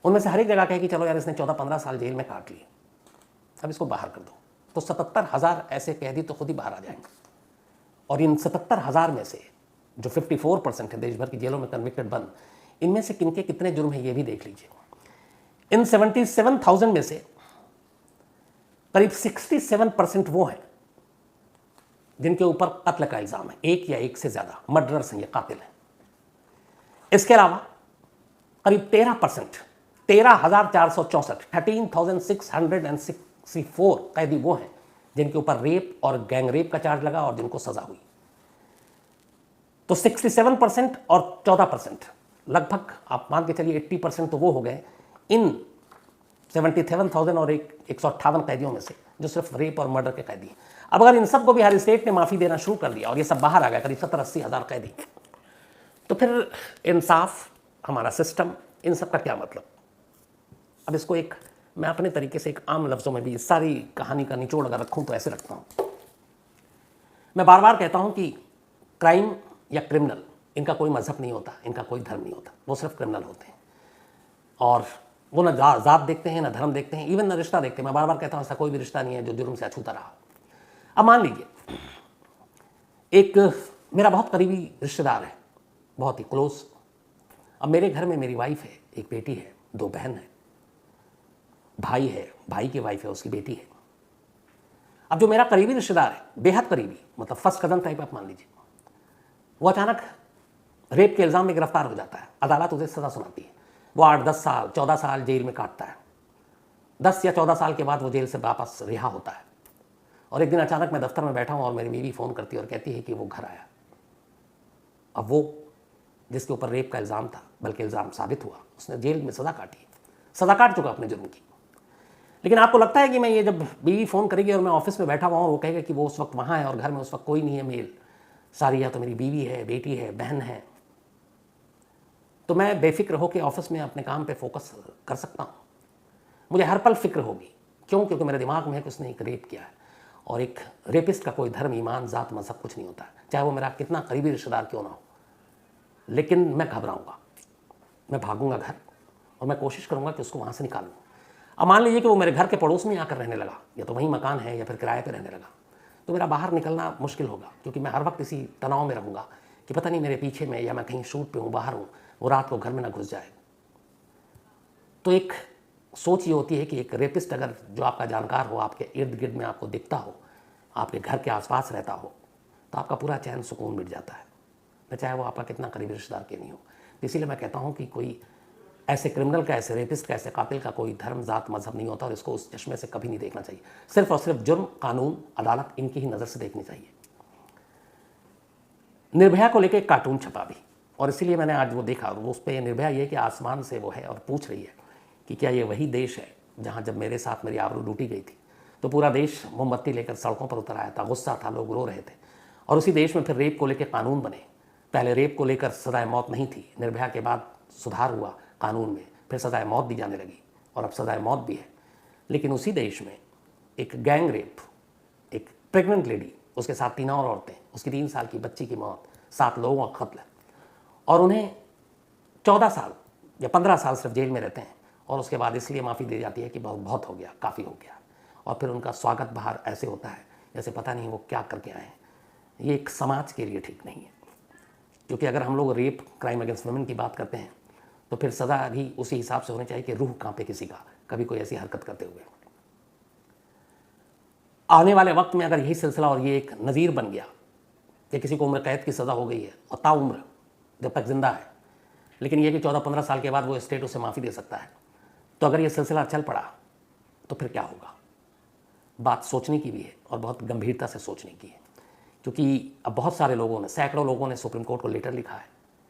उनमें से हर एक जगह कहे कि चलो यार इसने 14-15 साल जेल में काट लिए, अब इसको बाहर कर दो, तो 77,000 ऐसे कैदी तो खुद ही बाहर आ जाएंगे। और इन 77,000 में से जो 54% है देश भर की जेलों में कन्विक्टेड बंद, इनमें से किनके कितने जुर्म है ये भी देख लीजिए। इन 77,000 में से करीब 67% वो हैं जिनके ऊपर कत्ल का इल्जाम है, एक या एक से ज्यादा मर्डरर्स हैं, ये कातिल हैं। इसके अलावा करीब 13%, 13,464 13,664 कैदी वो हैं जिनके ऊपर रेप और गैंग रेप का चार्ज लगा और जिनको सजा हुई। तो 67% और 14%, लगभग आप मान के चलिए 80% तो वो हो गए इन 77,000 और 158 कैदियों में से जो सिर्फ रेप और मर्डर के कैदी हैं। अब अगर इन सब को भी हर स्टेट ने माफी देना शुरू कर दिया और ये सब बाहर आ गया, करीब 70-80 हज़ार कैदी, तो फिर इंसाफ, हमारा सिस्टम, इन सब का क्या मतलब। अब इसको एक मैं अपने तरीके से एक आम लफ्ज़ों में भी इस सारी कहानी का निचोड़ अगर रखूं तो ऐसे रखता हूं। मैं बार बार कहता हूं कि क्राइम या क्रिमिनल, इनका कोई मजहब नहीं होता, इनका कोई धर्म नहीं होता, वो सिर्फ क्रिमिनल होते हैं। और वो ना जात देखते हैं, ना धर्म देखते हैं, इवन ना रिश्ता देखते हैं। मैं बार बार कहता हूं ऐसा कोई भी रिश्ता नहीं है जो जुर्म से अछूता रहा। अब मान लीजिए एक मेरा बहुत करीबी रिश्तेदार है, बहुत ही क्लोज। अब मेरे घर में मेरी वाइफ है, एक बेटी है, 2 बहन है, भाई है, भाई की वाइफ है, उसकी बेटी है। अब जो मेरा करीबी रिश्तेदार है, बेहद करीबी, मतलब फर्स्ट कजन टाइप आप मान लीजिए, वो अचानक रेप के इल्ज़ाम में गिरफ्तार हो जाता है। अदालत उसे सज़ा सुनाती है, वो 8-10 साल 14 साल जेल में काटता है। 10 या 14 साल के बाद वो जेल से वापस रिहा होता है। और एक दिन अचानक मैं दफ्तर में बैठा हूँ और मेरी बीवी फ़ोन करती है और कहती है कि वो घर आया। अब वो जिसके ऊपर रेप का इल्ज़ाम था, बल्कि इल्ज़ाम साबित हुआ, उसने जेल में सज़ा काटी, सज़ा काट चुका अपने जुर्म की। लेकिन आपको लगता है कि मैं ये जब बीवी फ़ोन करेगी और मैं ऑफिस में बैठा हुआ हूँ, वो कहेगा कि वो उस वक्त वहाँ है और घर में उस वक्त कोई नहीं है, मेल सारी या तो मेरी बीवी है, बेटी है, बहन है, तो मैं बेफिक्र होकर ऑफिस में अपने काम पे फोकस कर सकता हूँ। मुझे हर पल फिक्र होगी। क्यों? क्योंकि मेरे दिमाग में है कि उसने एक रेप किया है। और एक रेपिस्ट का कोई धर्म, ईमान, जात, मजहब कुछ नहीं होता, चाहे वो मेरा कितना करीबी रिश्तेदार क्यों ना हो। लेकिन मैं घबराऊंगा, मैं भागूंगा घर और मैं कोशिश करूंगा कि उसको वहाँ से निकालूं। अब मान लीजिए कि वो मेरे घर के पड़ोस में आकर रहने लगा, या तो वहीं मकान है या फिर किराए पे रहने लगा, तो मेरा बाहर निकलना मुश्किल होगा, क्योंकि मैं हर वक्त इसी तनाव में रहूँगा कि पता नहीं मेरे पीछे में, या मैं कहीं शूट पे हूँ, बाहर हूँ, वो रात को घर में ना घुस जाए। तो एक सोच ये होती है कि एक रेपिस्ट अगर जो आपका जानकार हो, आपके इर्द गिर्द में आपको दिखता हो, आपके घर के आसपास रहता हो, तो आपका पूरा चैन सुकून मिट जाता है, न चाहे वो आपका कितना करीबी रिश्तेदार क्यों नहीं हो। इसीलिए मैं कहता हूँ कि कोई ऐसे क्रिमिनल का, ऐसे रेपिस्ट का, ऐसे कातिल का कोई धर्म, जात, मजहब नहीं होता और इसको उस चश्मे से कभी नहीं देखना चाहिए। सिर्फ और सिर्फ जुर्म, कानून, अदालत, इनकी ही नज़र से देखनी चाहिए। निर्भया को लेकर एक कार्टून छपा भी, और इसीलिए मैंने आज वो देखा, और वो उस पर निर्भया ये कि आसमान से वो है और पूछ रही है कि क्या ये वही देश है जहाँ जब मेरे साथ मेरी आबरू लूटी गई थी तो पूरा देश मोमबत्ती लेकर सड़कों पर उतर आया था, गुस्सा था, लोग रो रहे थे। और उसी देश में फिर रेप को लेकर कानून बने। पहले रेप को लेकर सजाए मौत नहीं थी, निर्भया के बाद सुधार हुआ कानून में, फिर सजाए मौत दी जाने लगी और अब सजाए मौत भी है। लेकिन उसी देश में एक गैंग रेप, एक प्रेग्नेंट लेडी, उसके साथ 3 और औरतें, उसकी 3 साल की बच्ची की मौत, 7 लोगों का कत्ल, और उन्हें 14 साल या 15 साल सिर्फ जेल में रहते हैं। और उसके बाद इसलिए माफ़ी दी जाती है कि बहुत हो गया, काफ़ी हो गया, और फिर उनका स्वागत बाहर ऐसे होता है जैसे पता नहीं वो क्या करके आए हैं। ये एक समाज के लिए ठीक नहीं है, क्योंकि अगर हम लोग रेप, क्राइम अगेंस्ट वुमेन की बात करते हैं तो फिर सज़ा भी उसी हिसाब से होनी चाहिए कि रूह कांपे किसी का कभी कोई ऐसी हरकत करते हुए। आने वाले वक्त में अगर यही सिलसिला और ये एक नज़ीर बन गया कि किसी को उम्र कैद की सज़ा हो गई है और ताउम्र जब तक जिंदा है, लेकिन ये कि 14-15 साल के बाद वो स्टेट उसे माफ़ी दे सकता है। तो अगर ये सिलसिला चल पड़ा तो फिर क्या होगा? बात सोचने की भी है और बहुत गंभीरता से सोचने की है, क्योंकि अब बहुत सारे लोगों ने, सैकड़ों लोगों ने सुप्रीम कोर्ट को लेटर लिखा है,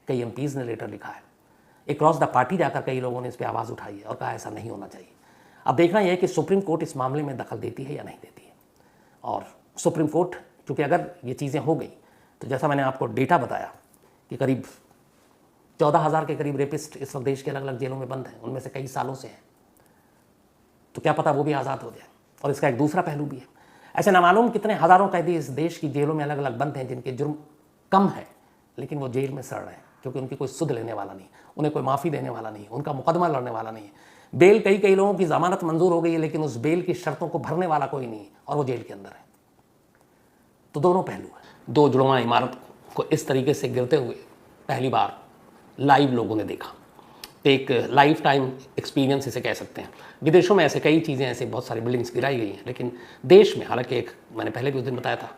कई एमपीज़ ने लेटर लिखा है, अक्रॉस द पार्टी जाकर कई लोगों ने इस पर आवाज़ उठाई है और कहा ऐसा नहीं होना चाहिए। अब देखना यह है कि सुप्रीम कोर्ट इस मामले में दखल देती है या नहीं देती है। और सुप्रीम कोर्ट, क्योंकि अगर ये चीज़ें हो गई तो जैसा मैंने आपको डेटा बताया कि करीब 14,000 के करीब रेपिस्ट इस वक्त देश के अलग अलग जेलों में बंद हैं, उनमें से कई सालों से हैं, तो क्या पता वो भी आज़ाद हो जाए। और इसका एक दूसरा पहलू भी है, ऐसे नामालूम कितने हज़ारों कैदी इस देश की जेलों में अलग अलग बंद हैं जिनके जुर्म कम है लेकिन वो जेल में सड़ रहे हैं, क्योंकि उनकी कोई सुध लेने वाला नहीं, उन्हें कोई माफ़ी देने वाला नहीं, उनका मुकदमा लड़ने वाला नहीं है। बेल कई लोगों की ज़मानत मंजूर हो गई है लेकिन उस बेल की शर्तों को भरने वाला कोई नहीं और वो जेल के अंदर है। तो दोनों पहलू है। दो जुड़वा इमारत को इस तरीके से गिरते हुए पहली बार लाइव लोगों ने देखा, तो एक लाइफ टाइम एक्सपीरियंस इसे कह सकते हैं। विदेशों में ऐसे कई चीज़ें, ऐसे बहुत सारी बिल्डिंग्स गिराई गई हैं, लेकिन देश में, हालांकि एक मैंने पहले भी उस दिन बताया था,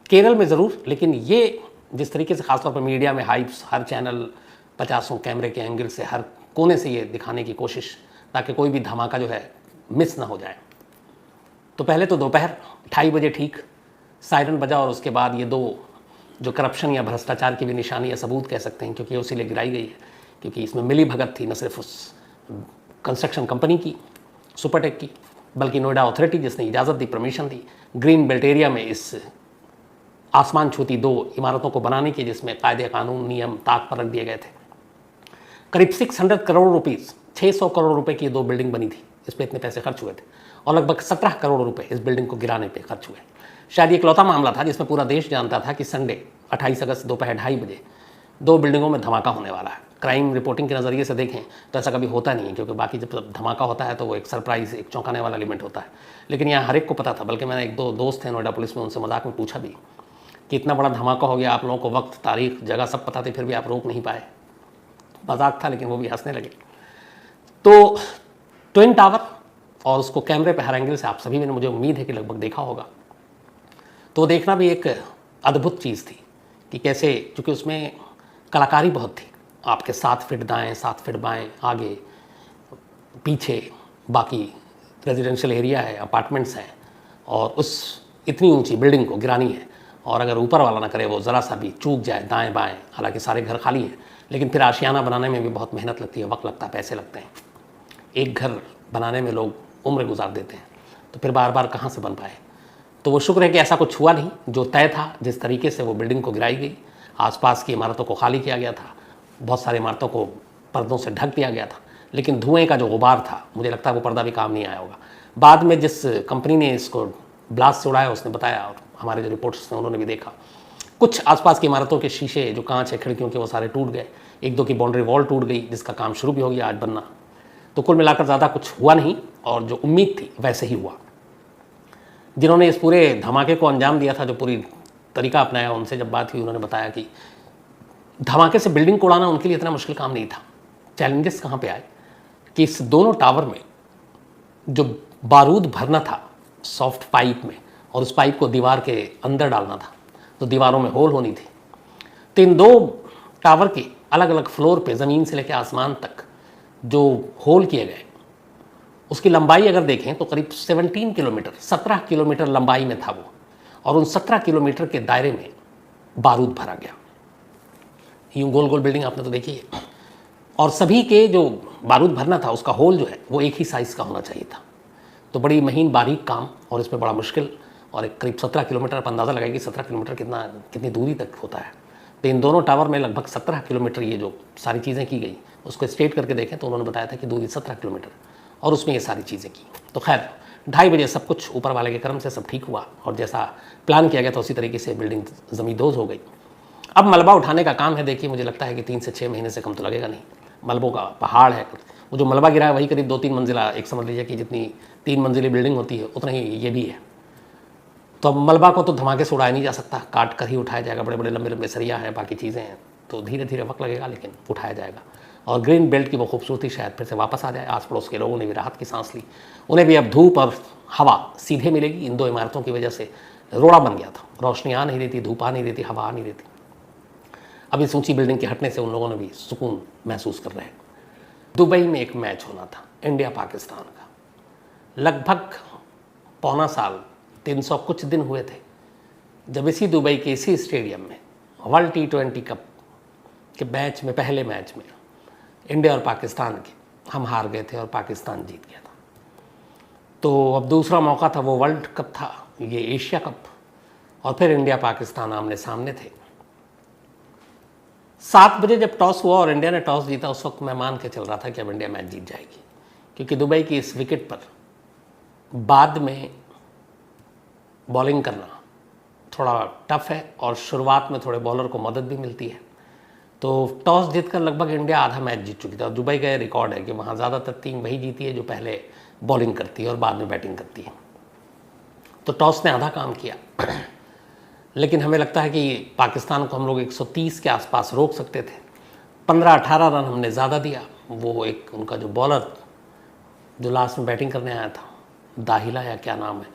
केरल में ज़रूर, लेकिन ये जिस तरीके से खासतौर पर मीडिया में हाइप्स, हर चैनल 50 कैमरे के एंगल से हर कोने से ये दिखाने की कोशिश ताकि कोई भी धमाका जो है मिस ना हो जाए। तो पहले तो दोपहर 2:30 बजे ठीक सायरन बजा और उसके बाद ये दो जो करप्शन या भ्रष्टाचार की भी निशानी या सबूत कह सकते हैं, क्योंकि उसी लिए गिराई गई है, क्योंकि इसमें मिली भगत थी न सिर्फ उस कंस्ट्रक्शन कंपनी की, सुपरटेक की, बल्कि नोएडा अथॉरिटी जिसने इजाज़त दी, परमिशन दी ग्रीन बेल्ट एरिया में इस आसमान छूती दो इमारतों को बनाने की, जिसमें कायदे कानून नियम ताक पर रख दिए गए थे। करीब 600 करोड़ रुपीज़, 600 करोड़ रुपए की 2 बिल्डिंग बनी थी, इस पर इतने पैसे खर्च हुए थे और लगभग 17 करोड़ रुपए इस बिल्डिंग को गिराने पे खर्च हुए। शायद ये इकलौता मामला था जिसमें पूरा देश जानता था कि संडे 28 अगस्त दोपहर 2:30 बजे 2 बिल्डिंगों में धमाका होने वाला है। क्राइम रिपोर्टिंग के नज़रिए से देखें तो ऐसा कभी होता नहीं है, क्योंकि बाकी जब धमाका होता है तो वो एक सरप्राइज़, एक चौंकाने वाला एलिमेंट होता है, लेकिन यहाँ हर एक को पता था। बल्कि मैंने 1-2 दोस्त थे नोएडा पुलिस में, उनसे मजाक में पूछा भी कि इतना बड़ा धमाका हो गया, आप लोगों को वक्त, तारीख, जगह सब पता थी, फिर भी आप रोक नहीं पाए। मजाक था, लेकिन वो भी हंसने लगे। तो ट्विन टावर और उसको कैमरे पे हर एंगल से आप सभी ने, मुझे उम्मीद है कि लगभग देखा होगा, तो देखना भी एक अद्भुत चीज़ थी कि कैसे, क्योंकि उसमें कलाकारी बहुत थी। आपके 7 फीट दाएं, 7 फीट बाएं, आगे पीछे बाकी रेजिडेंशियल एरिया है, अपार्टमेंट्स हैं, और उस इतनी ऊंची बिल्डिंग को गिरानी है। और अगर ऊपर वाला ना करे, वो ज़रा सा भी चूक जाए दाएं बाएं, हालांकि सारे घर खाली हैं, लेकिन फिर आशियाना बनाने में भी बहुत मेहनत लगती है, वक्त लगता है, पैसे लगते हैं। एक घर बनाने में लोग उम्र गुजार देते हैं, तो फिर बार बार कहाँ से बन पाए। तो वो शुक्र है कि ऐसा कुछ हुआ नहीं। जो तय था, जिस तरीके से वो बिल्डिंग को गिराई गई, आसपास की इमारतों को खाली किया गया था, बहुत सारी इमारतों को पर्दों से ढक दिया गया था, लेकिन धुएं का जो गुबार था, मुझे लगता है वो पर्दा भी काम नहीं आया होगा। बाद में जिस कंपनी ने इसको ब्लास्ट से उड़ाया उसने बताया, और हमारे जो रिपोर्टर्स थे उन्होंने भी देखा, कुछ आसपास की इमारतों के शीशे, जो कांच है खिड़कियों के, वो सारे टूट गए। 1-2 की बाउंड्री वॉल टूट गई, जिसका काम शुरू भी हो गया आज बनना। तो कुल मिलाकर ज़्यादा कुछ हुआ नहीं, और जो उम्मीद थी वैसे ही हुआ। जिन्होंने इस पूरे धमाके को अंजाम दिया था, जो पूरी तरीका अपनाया, उनसे जब बात हुई उन्होंने बताया कि धमाके से बिल्डिंग को उड़ाना उनके लिए इतना मुश्किल काम नहीं था। चैलेंजेस कहाँ पे आए कि इस दोनों टावर में जो बारूद भरना था सॉफ्ट पाइप में, और उस पाइप को दीवार के अंदर डालना था, तो दीवारों में होल होनी थी। तो इन 2 टावर के अलग अलग फ्लोर पे, ज़मीन से लेकर आसमान तक जो होल किए गए, उसकी लंबाई अगर देखें तो करीब 17 किलोमीटर, 17 किलोमीटर लंबाई में था वो, और उन 17 किलोमीटर के दायरे में बारूद भरा गया। यूँ गोल गोल बिल्डिंग आपने तो देखी है, और सभी के जो बारूद भरना था उसका होल जो है वो एक ही साइज़ का होना चाहिए था। तो बड़ी महीन बारीक काम, और इसमें बड़ा मुश्किल, और एक करीब 17 किलोमीटर, आप अंदाज़ा लगाएगी 17 किलोमीटर कितनी दूरी तक होता है। तो इन दोनों टावर में लगभग 17 किलोमीटर ये जो सारी चीज़ें की गई, उसको स्ट्रेट करके देखें तो उन्होंने बताया था कि दूरी 17 किलोमीटर, और उसमें ये सारी चीज़ें की। तो खैर 2:30 बजे सब कुछ ऊपर वाले के कर्म से सब ठीक हुआ, और जैसा प्लान किया गया था उसी तरीके से बिल्डिंग ज़मींदोज़ हो गई। अब मलबा उठाने का काम है। देखिए, मुझे लगता है कि 3 से 6 महीने से कम तो लगेगा नहीं। मलबों का पहाड़ है। वो जो मलबा गिरा है वही करीब 2-3 मंजिला, एक समझ लीजिए कि जितनी 3 मंजिली बिल्डिंग होती है उतना ही ये भी है। तो अब मलबा को तो धमाके से उड़ाया नहीं जा सकता, काट कर ही उठाया जाएगा। बड़े बड़े लंबे लंबे सरिया हैं, बाकी चीज़ें हैं, तो धीरे धीरे वक्त लगेगा, लेकिन उठाया जाएगा। और ग्रीन बेल्ट की वो खूबसूरती शायद फिर से वापस आ जाए। आस पड़ोस के लोगों ने भी राहत की सांस ली, उन्हें भी अब धूप और हवा सीधे मिलेगी। इन 2 इमारतों की वजह से रोड़ा बन गया था, रोशनी आ नहीं रही थी, धूप आ नहीं रही थी, हवा आ नहीं रही थी। अब इस ऊंची बिल्डिंग के हटने से उन लोगों ने भी सुकून महसूस कर रहे हैं। दुबई में एक मैच होना था इंडिया पाकिस्तान का, लगभग पौना साल 300 कुछ दिन हुए थे जब इसी दुबई के इसी स्टेडियम में वर्ल्ड T20 कप के मैच में, पहले मैच में इंडिया और पाकिस्तान के हम हार गए थे और पाकिस्तान जीत गया था। तो अब दूसरा मौका था, वो वर्ल्ड कप था, ये एशिया कप, और फिर इंडिया पाकिस्तान आमने सामने थे। 7 बजे जब टॉस हुआ और इंडिया ने टॉस जीता, उस वक्त मैं मान के चल रहा था कि अब इंडिया मैच जीत जाएगी, क्योंकि दुबई की इस विकेट पर बाद में बॉलिंग करना थोड़ा टफ है और शुरुआत में थोड़े बॉलर को मदद भी मिलती है। तो टॉस जीतकर लगभग इंडिया आधा मैच जीत चुकी थी, और दुबई का ये रिकॉर्ड है कि वहाँ ज़्यादातर टीम वही जीती है जो पहले बॉलिंग करती है और बाद में बैटिंग करती है। तो टॉस ने आधा काम किया, लेकिन हमें लगता है कि पाकिस्तान को हम लोग 130 के आसपास रोक सकते थे। 15-18 रन हमने ज़्यादा दिया। वो एक उनका जो बॉलर जो लास्ट में बैटिंग करने आया था, दाहिला या क्या नाम है,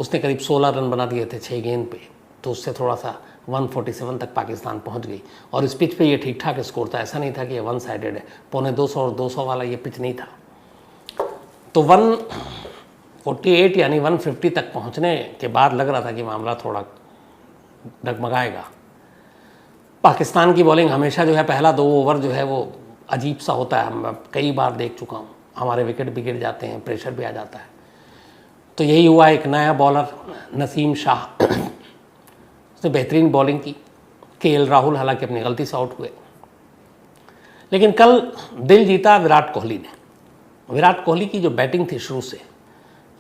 उसने करीब 16 रन बना दिए थे 6 गेंद पे। तो उससे थोड़ा सा 147 तक पाकिस्तान पहुंच गई। और इस पिच पे ये ठीक ठाक स्कोर था, ऐसा नहीं था कि ये 1 साइडेड है। 250 और 200 वाला ये पिच नहीं था। तो 148 यानी 150 तक पहुंचने के बाद लग रहा था कि मामला थोड़ा डगमगाएगा। पाकिस्तान की बॉलिंग हमेशा जो है पहला 2 ओवर जो है वो अजीब सा होता है, मैं कई बार देख चुका हूँ। हमारे विकेट भी गिर जाते हैं, प्रेशर भी आ जाता है। तो यही हुआ, एक नया बॉलर नसीम शाह, उसने बेहतरीन बॉलिंग की। KL राहुल हालांकि अपनी गलती से आउट हुए, लेकिन कल दिल जीता विराट कोहली ने। विराट कोहली की जो बैटिंग थी शुरू से,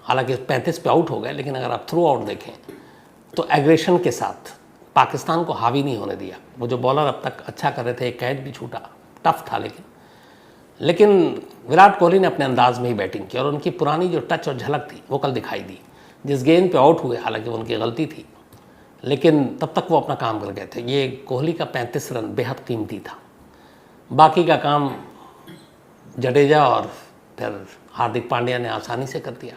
हालांकि 35 पे आउट हो गए, लेकिन अगर आप थ्रू आउट देखें तो एग्रेशन के साथ पाकिस्तान को हावी नहीं होने दिया। वो जो बॉलर अब तक अच्छा कर रहे थे, एक कैच भी छूटा, टफ था, लेकिन विराट कोहली ने अपने अंदाज में ही बैटिंग की और उनकी पुरानी जो टच और झलक थी वो कल दिखाई दी। जिस गेंद पे आउट हुए, हालांकि उनकी गलती थी, लेकिन तब तक वो अपना काम कर गए थे। ये कोहली का 35 रन बेहद कीमती था। बाकी का काम जडेजा और फिर हार्दिक पांड्या ने आसानी से कर दिया।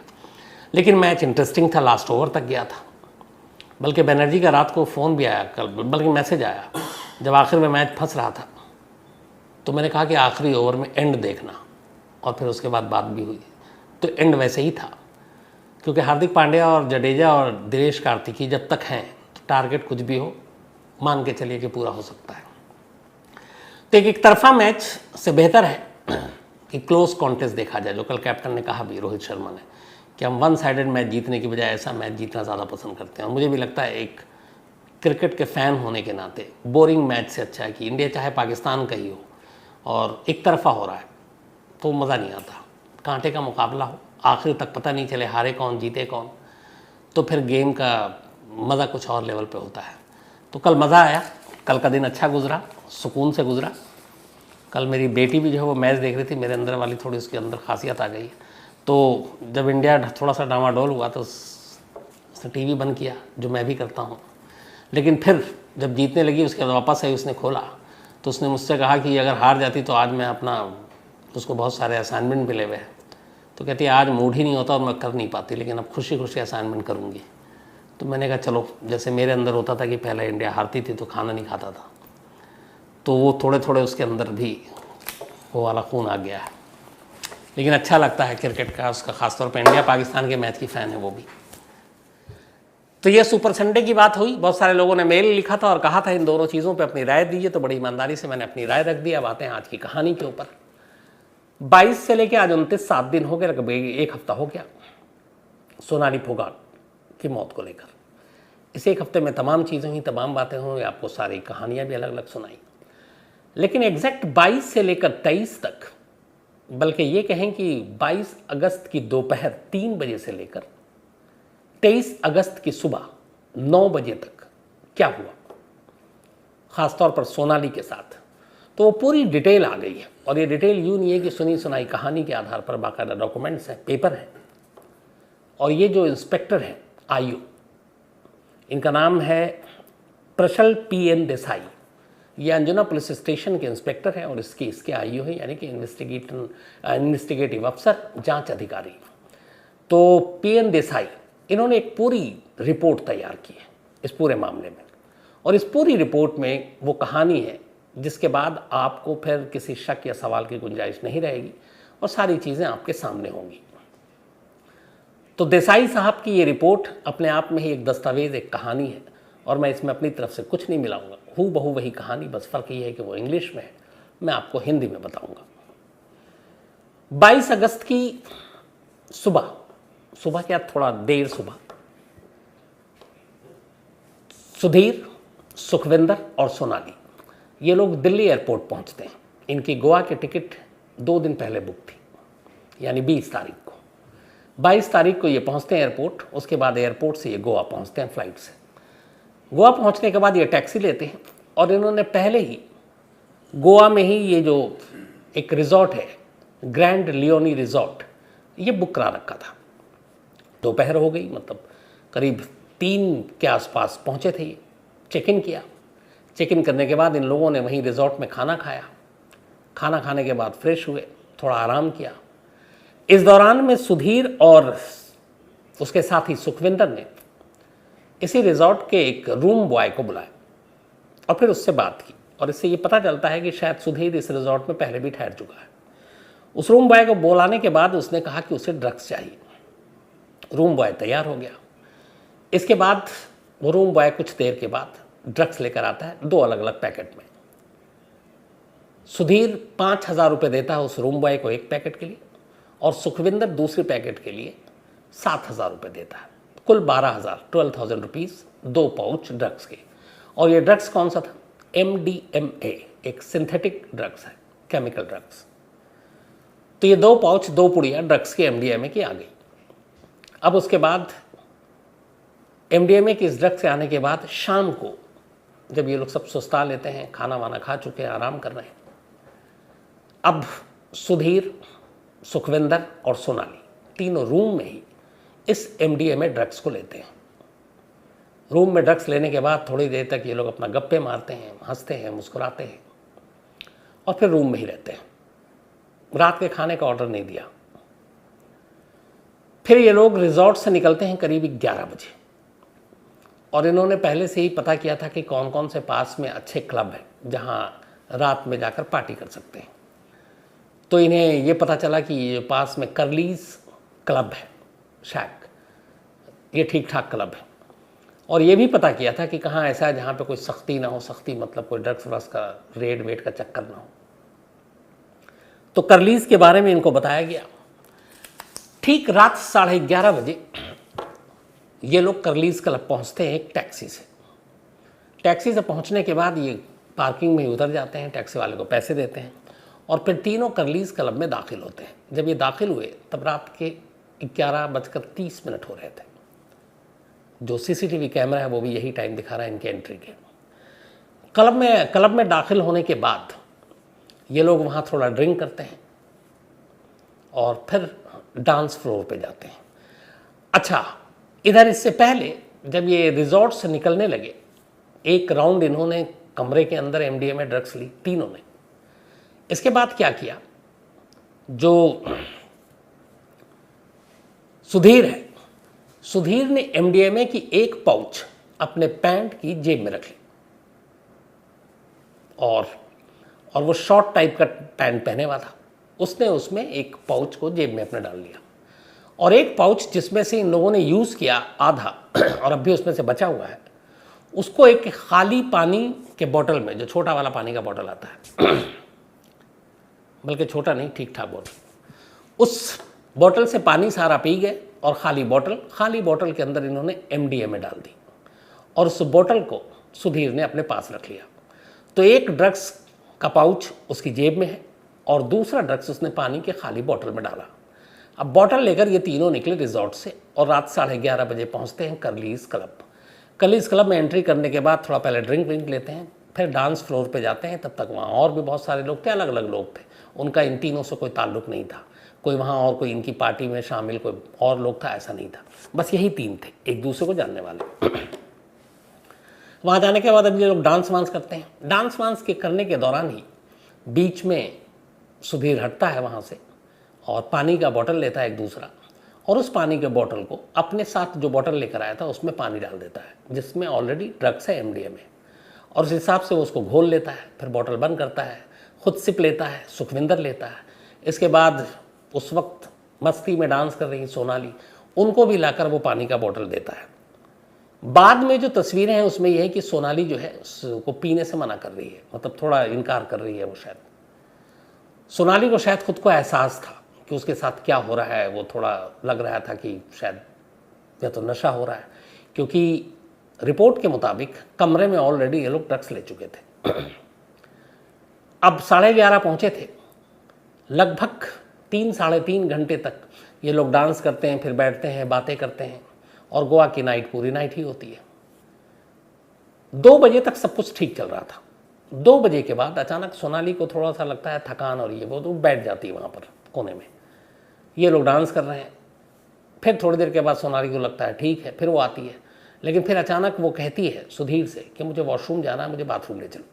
लेकिन मैच इंटरेस्टिंग था, लास्ट ओवर तक गया था। बल्कि बनर्जी का रात को फ़ोन भी आया कल, बल्कि मैसेज आया जब आखिर में मैच फंस रहा था। तो मैंने कहा कि आखिरी ओवर में एंड देखना, और फिर उसके बाद बात भी हुई। तो एंड वैसे ही था, क्योंकि हार्दिक पांड्या और जडेजा और दिनेश कार्तिकी जब तक हैं तो टारगेट कुछ भी हो, मान के चलिए कि पूरा हो सकता है। तो एक तरफा मैच से बेहतर है कि क्लोज कॉन्टेस्ट देखा जाए, जो कल कैप्टन ने कहा भी, रोहित शर्मा ने, कि हम 1 साइडेड मैच जीतने की बजाय ऐसा मैच जीतना ज़्यादा पसंद करते हैं। और मुझे भी लगता है, एक क्रिकेट के फ़ैन होने के नाते, बोरिंग मैच से अच्छा है कि इंडिया चाहे पाकिस्तान का ही हो और एक तरफा हो रहा है तो मज़ा नहीं आता। कांटे का मुकाबला हो, आखिर तक पता नहीं चले हारे कौन जीते कौन, तो फिर गेम का मज़ा कुछ और लेवल पे होता है। तो कल मज़ा आया, कल का दिन अच्छा गुजरा, सुकून से गुजरा। कल मेरी बेटी भी जो है वो मैच देख रही थी, मेरे अंदर वाली थोड़ी उसके अंदर खासियत आ गई। तो जब इंडिया थोड़ा सा डामाडोल हुआ तो उसने टीवी बंद किया, जो मैं भी करता हूँ। लेकिन फिर जब जीतने लगी, उसके बाद वापस आई, उसने खोला तो उसने मुझसे कहा कि अगर हार जाती तो आज मैं अपना, उसको बहुत सारे असाइनमेंट मिले हुए हैं, तो कहती है आज मूड ही नहीं होता और मैं कर नहीं पाती, लेकिन अब खुशी खुशी असाइनमेंट करूँगी। तो मैंने कहा चलो, जैसे मेरे अंदर होता था कि पहले इंडिया हारती थी तो खाना नहीं खाता था, तो वो थोड़े थोड़े उसके अंदर भी वो वाला खून आ गया है। लेकिन अच्छा लगता है क्रिकेट का, उसका खासतौर पर इंडिया पाकिस्तान के मैच की फ़ैन है वो भी। तो ये सुपर संडे की बात हुई। बहुत सारे लोगों ने मेल लिखा था और कहा था इन दोनों चीज़ों पे अपनी राय दीजिए, तो बड़ी ईमानदारी से मैंने अपनी राय रख दी। अब आते हैं आज की कहानी के ऊपर। 22 से लेकर आज 29, 7 दिन हो गए, लगभग 1 हफ्ता हो गया सोनाली फोगाट की मौत को लेकर। इस 1 हफ्ते में तमाम चीज़ें हुई, तमाम बातें हुई, आपको सारी कहानियाँ भी अलग अलग सुनाई। लेकिन एग्जैक्ट 22 से लेकर 23 तक, बल्कि ये कहें कि 22 अगस्त की दोपहर 3 बजे से लेकर 23 अगस्त की सुबह 9 बजे तक क्या हुआ, ख़ासतौर पर सोनाली के साथ, तो वो पूरी डिटेल आ गई है। और ये डिटेल यूँ नहीं है कि सुनी सुनाई कहानी के आधार पर, बाकायदा डॉक्यूमेंट्स हैं, पेपर हैं। और ये जो इंस्पेक्टर हैं आईओ, इनका नाम है प्रशल PN देसाई। ये अंजुना पुलिस स्टेशन के इंस्पेक्टर हैं और इसके आईओ हैं, यानी कि इन्वेस्टिगेटिव अफसर, जांच अधिकारी। तो PN देसाई, इन्होंने एक पूरी रिपोर्ट तैयार की है इस पूरे मामले में। और इस पूरी रिपोर्ट में वो कहानी है जिसके बाद आपको फिर किसी शक या सवाल की गुंजाइश नहीं रहेगी और सारी चीज़ें आपके सामने होंगी। तो देसाई साहब की ये रिपोर्ट अपने आप में ही एक दस्तावेज़, एक कहानी है, और मैं इसमें अपनी तरफ से कुछ नहीं मिलाऊंगा, हूबहू वही कहानी, बस फ़र्क ये है कि वो इंग्लिश में है, मैं आपको हिंदी में बताऊंगा। 22 अगस्त की सुबह क्या, थोड़ा देर सुबह, सुधीर, सुखविंदर और सोनाली ये लोग दिल्ली एयरपोर्ट पहुंचते हैं। इनकी गोवा की टिकट 2 दिन पहले बुक थी, यानी 20 तारीख को। 22 तारीख को ये पहुंचते हैं एयरपोर्ट। उसके बाद एयरपोर्ट से ये गोवा पहुंचते हैं फ्लाइट से। गोवा पहुंचने के बाद ये टैक्सी लेते हैं और इन्होंने पहले ही गोवा में ही ये जो एक रिजॉर्ट है, ग्रैंड लियोनी रिजॉर्ट, ये बुक करा रखा था। दोपहर हो गई, मतलब करीब 3 के आसपास पहुंचे थे ये। चेक इन किया। चेक इन करने के बाद इन लोगों ने वहीं रिजॉर्ट में खाना खाया। खाना खाने के बाद फ्रेश हुए, थोड़ा आराम किया। इस दौरान में सुधीर और उसके साथी सुखविंदर ने इसी रिजॉर्ट के एक रूम बॉय को बुलाया और फिर उससे बात की, और इससे ये पता चलता है कि शायद सुधीर इस रिजॉर्ट में पहले भी ठहर चुका है। उस रूम बॉय को बुलाने के बाद उसने कहा कि उसे ड्रग्स चाहिए। रूम बॉय तैयार हो गया। इसके बाद वो रूम बॉय कुछ देर के बाद ड्रग्स लेकर आता है 2 अलग अलग पैकेट में। सुधीर 5,000 रुपये देता है उस रूम बॉय को एक पैकेट के लिए, और सुखविंदर दूसरे पैकेट के लिए 7,000 रुपये देता है। कुल 12,000 रुपीज़ 2 पाउच ड्रग्स के। और ये ड्रग्स कौन सा था? MDMA, एक सिंथेटिक ड्रग्स है, केमिकल ड्रग्स। तो ये 2 पाउच, 2 पुड़िया ड्रग्स की MDMA की आ गई। अब उसके बाद MDMA की इस ड्रग्स से आने के बाद शाम को जब ये लोग सब सुस्ता लेते हैं, खाना वाना खा चुके हैं, आराम कर रहे हैं, अब सुधीर, सुखविंदर और सोनाली तीनों रूम में ही इस MDMA ड्रग्स को लेते हैं। रूम में ड्रग्स लेने के बाद थोड़ी देर तक ये लोग अपना गप्पे मारते हैं, हंसते हैं, मुस्कुराते हैं और फिर रूम में ही रहते हैं। रात के खाने का ऑर्डर नहीं दिया। फिर ये लोग रिजॉर्ट से निकलते हैं करीब 11 बजे, और इन्होंने पहले से ही पता किया था कि कौन कौन से पास में अच्छे क्लब हैं जहां रात में जाकर पार्टी कर सकते हैं। तो इन्हें ये पता चला कि ये पास में कर्लीज क्लब है, शैक, ये ठीक ठाक क्लब है। और ये भी पता किया था कि कहाँ ऐसा है जहाँ पे कोई सख्ती ना हो, सख्ती मतलब कोई ड्रग्स व्रग्स का रेड वेट का चक्कर ना हो। तो कर्लीज के बारे में इनको बताया गया। ठीक रात 11:30 बजे ये लोग कर्लीज क्लब पहुँचते हैं एक टैक्सी से। टैक्सी से पहुँचने के बाद ये पार्किंग में उतर जाते हैं, टैक्सी वाले को पैसे देते हैं और फिर तीनों कर्लीज क्लब में दाखिल होते हैं। जब ये दाखिल हुए तब रात के 11:30 हो रहे थे। जो CCTV कैमरा है वो भी यही टाइम दिखा रहा है इनके एंट्री के। क्लब में दाखिल होने के बाद ये लोग वहाँ थोड़ा ड्रिंक करते हैं और फिर डांस फ्लोर पे जाते हैं। अच्छा, इधर इससे पहले जब ये रिजॉर्ट से निकलने लगे, एक राउंड इन्होंने कमरे के अंदर MDMA ड्रग्स ली तीनों ने। इसके बाद क्या किया, जो सुधीर है, सुधीर ने MDMA की एक पाउच अपने पैंट की जेब में रख ली और वो शॉर्ट टाइप का पैंट पहने हुआ था, उसने उसमें एक पाउच को जेब में अपने डाल लिया। और एक पाउच जिसमें से इन लोगों ने यूज़ किया आधा और अब भी उसमें से बचा हुआ है, उसको एक खाली पानी के बोतल में, जो छोटा वाला पानी का बोतल आता है बल्कि छोटा नहीं, ठीक ठाक बोतल, उस बोतल से पानी सारा पी गए और खाली बोतल के अंदर इन्होंने MDMA डाल दी और उस बोतल को सुधीर ने अपने पास रख लिया। तो एक ड्रग्स का पाउच उसकी जेब में है और दूसरा ड्रग्स उसने पानी के खाली बोतल में डाला। अब बोतल लेकर ये तीनों निकले रिजॉर्ट से और रात 11:30 बजे पहुंचते हैं कर्लीज क्लब। कर्लीज क्लब में एंट्री करने के बाद थोड़ा पहले ड्रिंक लेते हैं, फिर डांस फ्लोर पे जाते हैं। तब तक वहाँ और भी बहुत सारे लोग थे, अलग अलग लोग थे, उनका इन तीनों से कोई ताल्लुक़ नहीं था। कोई वहाँ और कोई इनकी पार्टी में शामिल कोई और लोग था, ऐसा नहीं था, बस यही 3 थे एक दूसरे को जानने वाले। वहाँ जाने के बाद अब ये लोग डांस वांस करते हैं। डांस वांस के करने के दौरान ही बीच में सुधीर हटता है वहाँ से और पानी का बोतल लेता है एक दूसरा, और उस पानी के बोतल को अपने साथ जो बोतल लेकर आया था उसमें पानी डाल देता है जिसमें ऑलरेडी ड्रग्स है MDMA, और उस हिसाब से वो उसको घोल लेता है, फिर बॉटल बंद करता है, खुद सिप लेता है, सुखविंदर लेता है। इसके बाद उस वक्त मस्ती में डांस कर रही सोनाली, उनको भी लाकर वो पानी का बॉटल देता है। बाद में जो तस्वीरें हैं उसमें यह है कि सोनाली जो है उसको पीने से मना कर रही है, मतलब थोड़ा इनकार कर रही है वो। शायद सोनाली को शायद खुद को एहसास था कि उसके साथ क्या हो रहा है, वो थोड़ा लग रहा था कि शायद या तो नशा हो रहा है, क्योंकि रिपोर्ट के मुताबिक कमरे में ऑलरेडी ये लोग ड्रग्स ले चुके थे। अब 11:30 पहुंचे थे। लगभग 3-3.5 घंटे तक ये लोग डांस करते हैं, फिर बैठते हैं, बातें करते हैं, और गोवा की नाइट पूरी नाइट ही होती है। 2 बजे तक सब कुछ ठीक चल रहा था। 2 बजे के बाद अचानक सोनाली को थोड़ा सा लगता है थकान और ये वो, तो बैठ जाती है वहाँ पर कोने में। ये लोग डांस कर रहे हैं। फिर थोड़ी देर के बाद सोनाली को लगता है ठीक है, फिर वो आती है, लेकिन फिर अचानक वो कहती है सुधीर से कि मुझे वॉशरूम जाना है, मुझे बाथरूम ले चलो।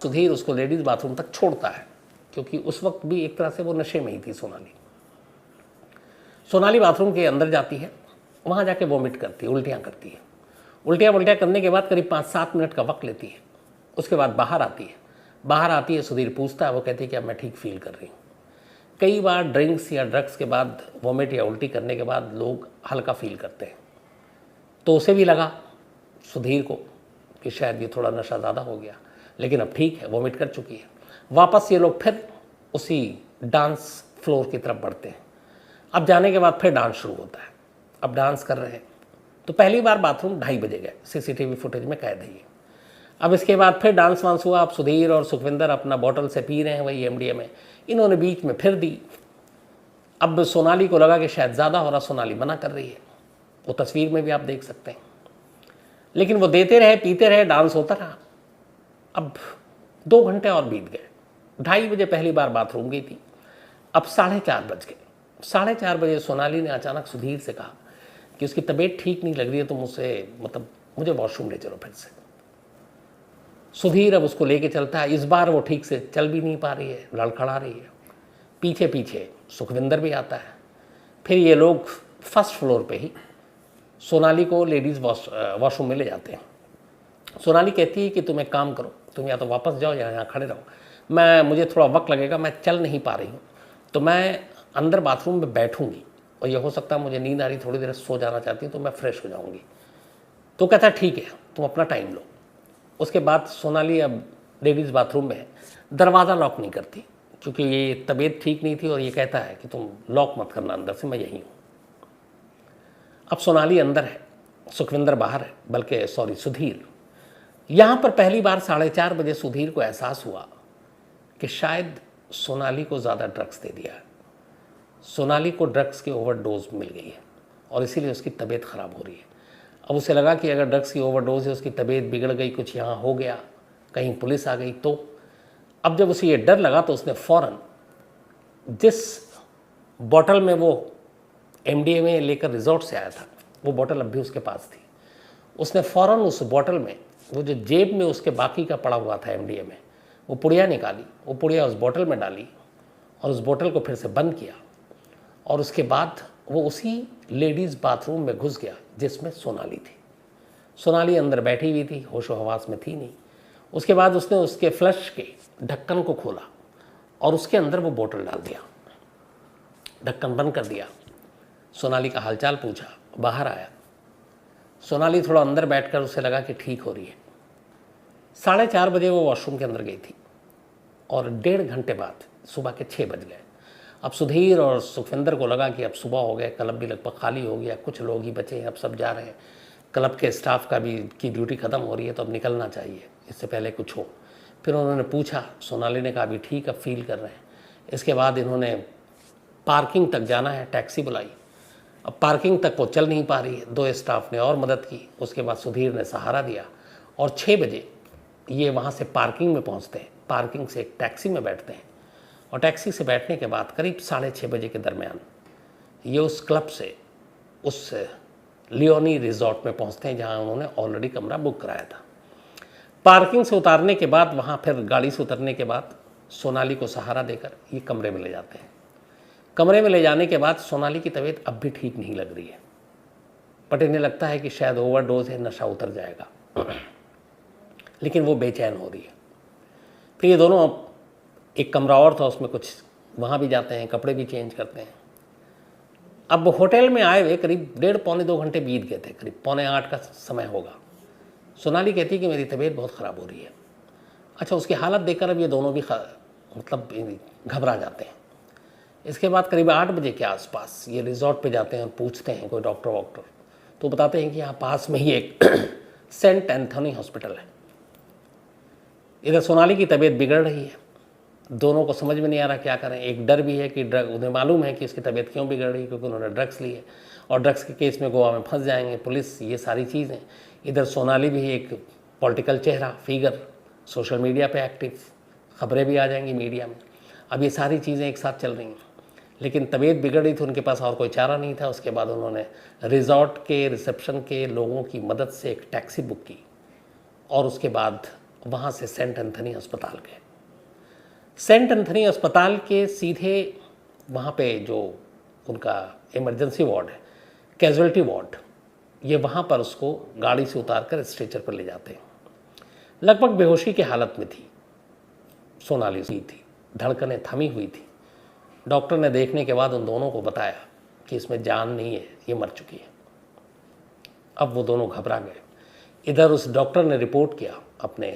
सुधीर उसको लेडीज़ बाथरूम तक छोड़ता है, क्योंकि उस वक्त भी एक तरह से वो नशे में ही थी सोनाली। सोनाली बाथरूम के अंदर जाती है, वहाँ जाके वॉमिट करती है, उल्टियाँ करती है। उल्टियाँ करने के बाद करीब 5-7 मिनट का वक्त लेती है। उसके बाद बाहर आती है। सुधीर पूछता है, वो कहती है कि अब मैं ठीक फील कर रही हूँ। कई बार ड्रिंक्स या ड्रग्स के बाद वॉमिट या उल्टी करने के बाद लोग हल्का फील करते हैं, तो उसे भी लगा सुधीर को कि शायद ये थोड़ा नशा ज़्यादा हो गया, लेकिन अब ठीक है, वॉमिट कर चुकी है। वापस ये लोग फिर उसी डांस फ्लोर की तरफ बढ़ते हैं। अब जाने के बाद फिर डांस शुरू होता है। अब डांस कर रहे हैं, तो पहली बार बाथरूम 2:30 बजे गए, CCTV फुटेज में कैद है ये। अब इसके बाद फिर डांस वांस हुआ। अब सुधीर और सुखविंदर अपना बॉटल से पी रहे हैं, वही MDMA। इन्होंने बीच में फिर दी। अब सोनाली को लगा कि शायद ज़्यादा हो रहा, सोनाली मना कर रही है, वो तस्वीर में भी आप देख सकते हैं। लेकिन वो देते रहे, पीते रहे, डांस होता रहा। अब 2 घंटे और बीत गए। 2:30 बजे पहली बार बाथरूम गई थी। अब 4:30 बज गए। 4:30 बजे सोनाली ने अचानक सुधीर से कहा कि उसकी तबीयत ठीक नहीं लग रही है, तो मुझे वॉशरूम ले चलो फिर से। सुधीर अब उसको लेके चलता है। इस बार वो ठीक से चल भी नहीं पा रही है, लड़खड़ा रही है। पीछे पीछे सुखविंदर भी आता है। फिर ये लोग फर्स्ट फ्लोर पे ही सोनाली को लेडीज़ वॉशरूम में ले जाते हैं। सोनाली कहती है कि तुम एक काम करो, तुम या तो वापस जाओ या यहाँ खड़े रहो, मुझे थोड़ा वक्त लगेगा, मैं चल नहीं पा रही हूँ, तो मैं अंदर बाथरूम में बैठूंगी, और ये हो सकता है मुझे नींद आ रही, थोड़ी देर सो जाना चाहती हूँ, तो मैं फ्रेश हो जाऊँगी। तो कहता है ठीक है, तुम अपना टाइम लो। उसके बाद सोनाली अब लेडीज़ बाथरूम में है। दरवाज़ा लॉक नहीं करती, क्योंकि ये तबीयत ठीक नहीं थी, और ये कहता है कि तुम लॉक मत करना अंदर से, मैं यहीं हूँ। अब सोनाली अंदर है, सुखविंदर बाहर है, बल्कि सुधीर। यहाँ पर पहली बार 4:30 बजे सुधीर को एहसास हुआ कि शायद सोनाली को ज़्यादा ड्रग्स दे दिया है। सोनाली को ड्रग्स की ओवरडोज मिल गई है, और इसीलिए उसकी तबीयत ख़राब हो रही है। अब उसे लगा कि अगर ड्रग्स की ओवरडोज है, उसकी तबीयत बिगड़ गई, कुछ यहाँ हो गया, कहीं पुलिस आ गई तो। अब जब उसे ये डर लगा, तो उसने फ़ौरन जिस बॉटल में वो MDMA लेकर रिजॉर्ट से आया था, वो बॉटल अब भी उसके पास थी। उसने फ़ौरन उस बॉटल में, वो जो जेब में उसके बाकी का पड़ा हुआ था MDMA, वो पुड़िया निकाली, वो पुड़िया उस बॉटल में डाली, और उस बॉटल को फिर से बंद किया। और उसके बाद वो उसी लेडीज़ बाथरूम में घुस गया जिसमें सोनाली थी। सोनाली अंदर बैठी हुई थी, होशो हवास में थी नहीं। उसके बाद उसने उसके फ्लश के ढक्कन को खोला, और उसके अंदर वो बोतल डाल दिया, ढक्कन बंद कर दिया। सोनाली का हालचाल पूछा, बाहर आया। सोनाली थोड़ा अंदर बैठकर उसे लगा कि ठीक हो रही है। 4:30 बजे वो वॉशरूम के अंदर गई थी, और 1.5 घंटे बाद सुबह के 6 बज गए। अब सुधीर और सुखविंदर को लगा कि अब सुबह हो गए, क्लब भी लगभग खाली हो गया, कुछ लोग ही बचे हैं, अब सब जा रहे हैं, क्लब के स्टाफ की ड्यूटी ख़त्म हो रही है, तो अब निकलना चाहिए इससे पहले कुछ हो। फिर उन्होंने पूछा, सोनाली ने कहा अभी ठीक, अब फील कर रहे हैं। इसके बाद इन्होंने पार्किंग तक जाना है, टैक्सी बुलाई। अब पार्किंग तक वो चल नहीं पा रही है, 2 स्टाफ ने और मदद की। उसके बाद सुधीर ने सहारा दिया, और 6 बजे ये वहाँ से पार्किंग में पहुँचते हैं। पार्किंग से एक टैक्सी में बैठते हैं, और टैक्सी से बैठने के बाद करीब 6:30 बजे के दरमियान ये उस क्लब से उस लियोनी रिजॉर्ट में पहुँचते हैं, जहाँ उन्होंने ऑलरेडी कमरा बुक कराया था। पार्किंग से उतारने के बाद, वहाँ फिर गाड़ी से उतरने के बाद सोनाली को सहारा देकर ये कमरे में ले जाते हैं। कमरे में ले जाने के बाद सोनाली की तबीयत अब भी ठीक नहीं लग रही है, बट इन्हें लगता है कि शायद ओवरडोज है, नशा उतर जाएगा। लेकिन वो बेचैन हो रही है। फिर ये दोनों, एक कमरा और था उसमें कुछ, वहाँ भी जाते हैं, कपड़े भी चेंज करते हैं। अब होटल में आए हुए करीब 1.5-पौने 2 घंटे बीत गए थे, करीब 7:45 का समय होगा। सोनाली कहती है कि मेरी तबीयत बहुत ख़राब हो रही है। अच्छा, उसकी हालत देखकर अब ये दोनों भी मतलब घबरा जाते हैं। इसके बाद करीब 8 बजे के आसपास ये रिजॉर्ट पे जाते हैं और पूछते हैं कोई डॉक्टर वॉक्टर, तो बताते हैं कि यहाँ पास में ही एक सेंट एंथोनी हॉस्पिटल है। इधर सोनाली की तबीयत बिगड़ रही है, दोनों को समझ में नहीं आ रहा क्या करें। एक डर भी है कि उन्हें मालूम है कि उसकी तबीयत क्यों बिगड़ रही है, क्योंकि उन्होंने ड्रग्स ली है और ड्रग्स के केस में गोवा में फंस जाएंगे पुलिस, ये सारी चीज़ें। इधर सोनाली भी एक पॉलिटिकल चेहरा, फिगर, सोशल मीडिया पे एक्टिव, खबरें भी आ जाएंगी मीडिया में। अब ये सारी चीज़ें एक साथ चल रही हैं, लेकिन तबीयत बिगड़ रही थी, उनके पास और कोई चारा नहीं था। उसके बाद उन्होंने रिजॉर्ट के रिसेप्शन के लोगों की मदद से एक टैक्सी बुक की और उसके बाद वहाँ से सेंट एंथनी अस्पताल गए। सेंट एंथनी अस्पताल के सीधे वहाँ पे जो उनका इमरजेंसी वार्ड है, कैजुअल्टी वार्ड, ये वहाँ पर उसको गाड़ी से उतार कर स्ट्रेचर पर ले जाते हैं। लगभग बेहोशी की हालत में थी सोनाली, थी, धड़कनें थमी हुई थी। डॉक्टर ने देखने के बाद उन दोनों को बताया कि इसमें जान नहीं है, ये मर चुकी है। अब वो दोनों घबरा गए। इधर उस डॉक्टर ने रिपोर्ट किया अपने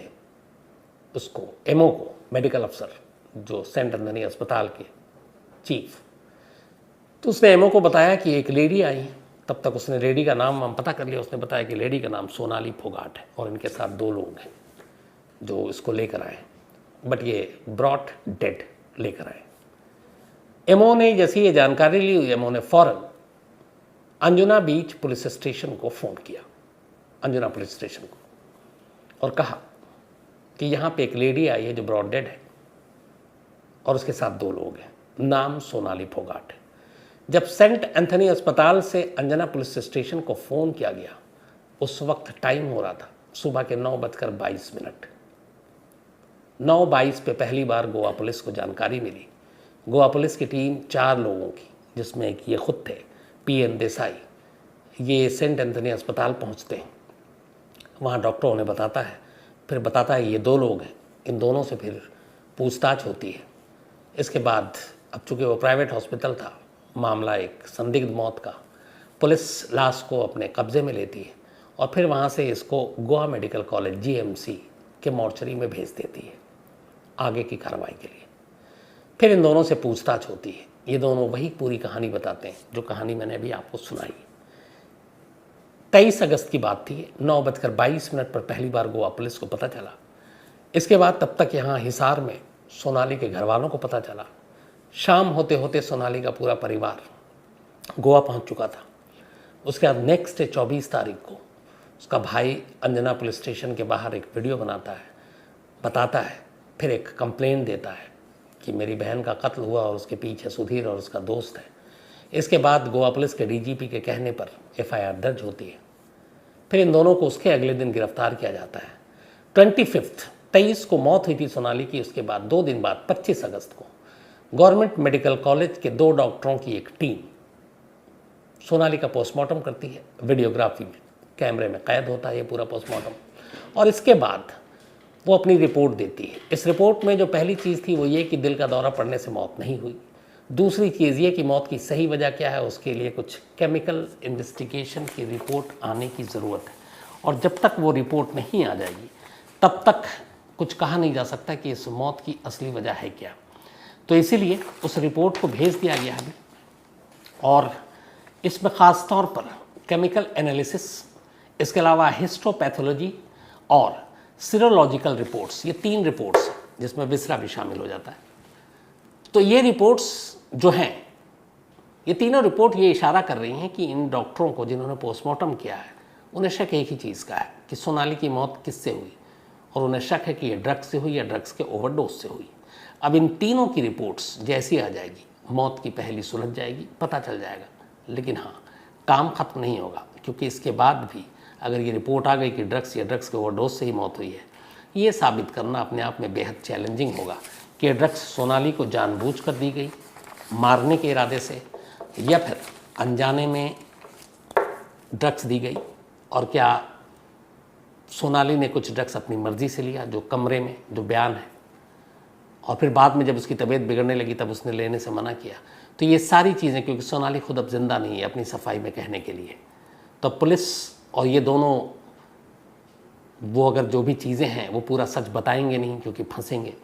उसको, एमओ को, मेडिकल अफसर जो सेंट एंथनी अस्पताल के चीफ, तो उसने एमओ को बताया कि एक लेडी आई। तब तक उसने लेडी का नाम हम पता कर लिया। उसने बताया कि लेडी का नाम सोनाली फोगाट है और इनके साथ 2 लोग हैं जो इसको लेकर आए, बट ये ब्रॉट डेड लेकर आए। एमओ ने जैसी ये जानकारी ली, एमओ ने फ़ौरन अंजुना बीच पुलिस स्टेशन को फ़ोन किया, अंजुना पुलिस स्टेशन को, और कहा कि यहाँ पे एक लेडी आई है जो ब्रॉड डेड है और उसके साथ 2 लोग हैं, नाम सोनाली फोगाट है। जब सेंट एंथनी अस्पताल से अंजना पुलिस स्टेशन को फ़ोन किया गया, उस वक्त टाइम हो रहा था सुबह के 9:22। 9:22 पे पहली बार गोवा पुलिस को जानकारी मिली। गोवा पुलिस की टीम 4 लोगों की, जिसमें एक ये खुद थे, पीएन देसाई, ये सेंट एंथनी अस्पताल पहुंचते हैं। वहाँ डॉक्टरों ने बताता है, फिर बताता है ये 2 लोग हैं, इन दोनों से फिर पूछताछ होती है। इसके बाद अब चूँकि वो प्राइवेट हॉस्पिटल था, मामला एक संदिग्ध मौत का, पुलिस लाश को अपने कब्जे में लेती है और फिर वहाँ से इसको गोवा मेडिकल कॉलेज जीएमसी के मॉर्चरी में भेज देती है आगे की कार्रवाई के लिए। फिर इन दोनों से पूछताछ होती है। ये दोनों वही पूरी कहानी बताते हैं जो कहानी मैंने अभी आपको सुनाई। 23 अगस्त की बात थी। 9:22 पर पहली बार गोवा पुलिस को पता चला। इसके बाद तब तक यहाँ हिसार में सोनाली के घर वालों को पता चला। शाम होते होते सोनाली का पूरा परिवार गोवा पहुँच चुका था। उसके बाद नेक्स्ट डे 24 तारीख को उसका भाई अंजना पुलिस स्टेशन के बाहर एक वीडियो बनाता है, बताता है, फिर एक कंप्लेंट देता है कि मेरी बहन का कत्ल हुआ और उसके पीछे सुधीर और उसका दोस्त है। इसके बाद गोवा पुलिस के डीजीपी के कहने पर एफआईआर दर्ज होती है। फिर इन दोनों को उसके अगले दिन गिरफ्तार किया जाता है। 23 को मौत हुई थी सोनाली की। उसके बाद 2 दिन बाद 25 अगस्त को गवर्नमेंट मेडिकल कॉलेज के 2 डॉक्टरों की एक टीम सोनाली का पोस्टमार्टम करती है। वीडियोग्राफी में कैमरे में कैद होता है ये पूरा पोस्टमार्टम, और इसके बाद वो अपनी रिपोर्ट देती है। इस रिपोर्ट में जो पहली चीज़ थी वो ये कि दिल का दौरा पड़ने से मौत नहीं हुई। दूसरी चीज़ ये कि मौत की सही वजह क्या है, उसके लिए कुछ केमिकल इन्वेस्टिगेशन की रिपोर्ट आने की ज़रूरत है, और जब तक वो रिपोर्ट नहीं आ जाएगी तब तक कुछ कहा नहीं जा सकता कि इस मौत की असली वजह है क्या। तो इसीलिए उस रिपोर्ट को भेज दिया गया है, और इसमें ख़ास तौर पर केमिकल एनालिसिस, इसके अलावा हिस्टोपैथोलॉजी और सीरोलॉजिकल रिपोर्ट्स, ये 3 रिपोर्ट्स जिसमें विसरा भी शामिल हो जाता है। तो ये रिपोर्ट्स जो हैं, ये तीनों रिपोर्ट ये इशारा कर रही हैं कि इन डॉक्टरों को जिन्होंने पोस्टमार्टम किया है उन्हें शक एक ही चीज़ का है कि सोनाली की मौत किससे हुई, और उन्हें शक है कि ये ड्रग्स से हुई या ड्रग्स के ओवरडोज से हुई। अब इन तीनों की रिपोर्ट्स जैसी आ जाएगी, मौत की पहली सुलझ जाएगी, पता चल जाएगा। लेकिन हाँ, काम खत्म नहीं होगा, क्योंकि इसके बाद भी अगर ये रिपोर्ट आ गई कि ड्रग्स या ड्रग्स के ओवरडोज से ही मौत हुई है, ये साबित करना अपने आप में बेहद चैलेंजिंग होगा कि ड्रग्स सोनाली को जानबूझकर दी गई मारने के इरादे से, या फिर अनजाने में ड्रग्स दी गई, और क्या सोनाली ने कुछ ड्रग्स अपनी मर्जी से लिया, जो कमरे में जो बयान है, और फिर बाद में जब उसकी तबीयत बिगड़ने लगी तब उसने लेने से मना किया। तो ये सारी चीज़ें, क्योंकि सोनाली खुद अब जिंदा नहीं है अपनी सफाई में कहने के लिए, तो पुलिस और ये दोनों, वो अगर जो भी चीज़ें हैं वो पूरा सच बताएंगे नहीं क्योंकि फंसेंगे।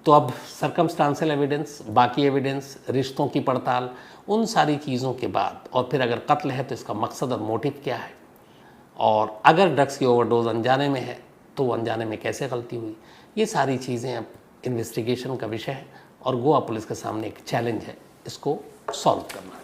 तो अब सर्कमस्टांशियल एविडेंस, बाकी एविडेंस, रिश्तों की पड़ताल, उन सारी चीज़ों के बाद, और फिर अगर कत्ल है तो इसका मकसद और मोटिव क्या है, और अगर ड्रग्स की ओवरडोज अनजाने में है तो वो अनजाने में कैसे गलती हुई, ये सारी चीज़ें अब इन्वेस्टिगेशन का विषय है और गोवा पुलिस के सामने एक चैलेंज है इसको सॉल्व करना।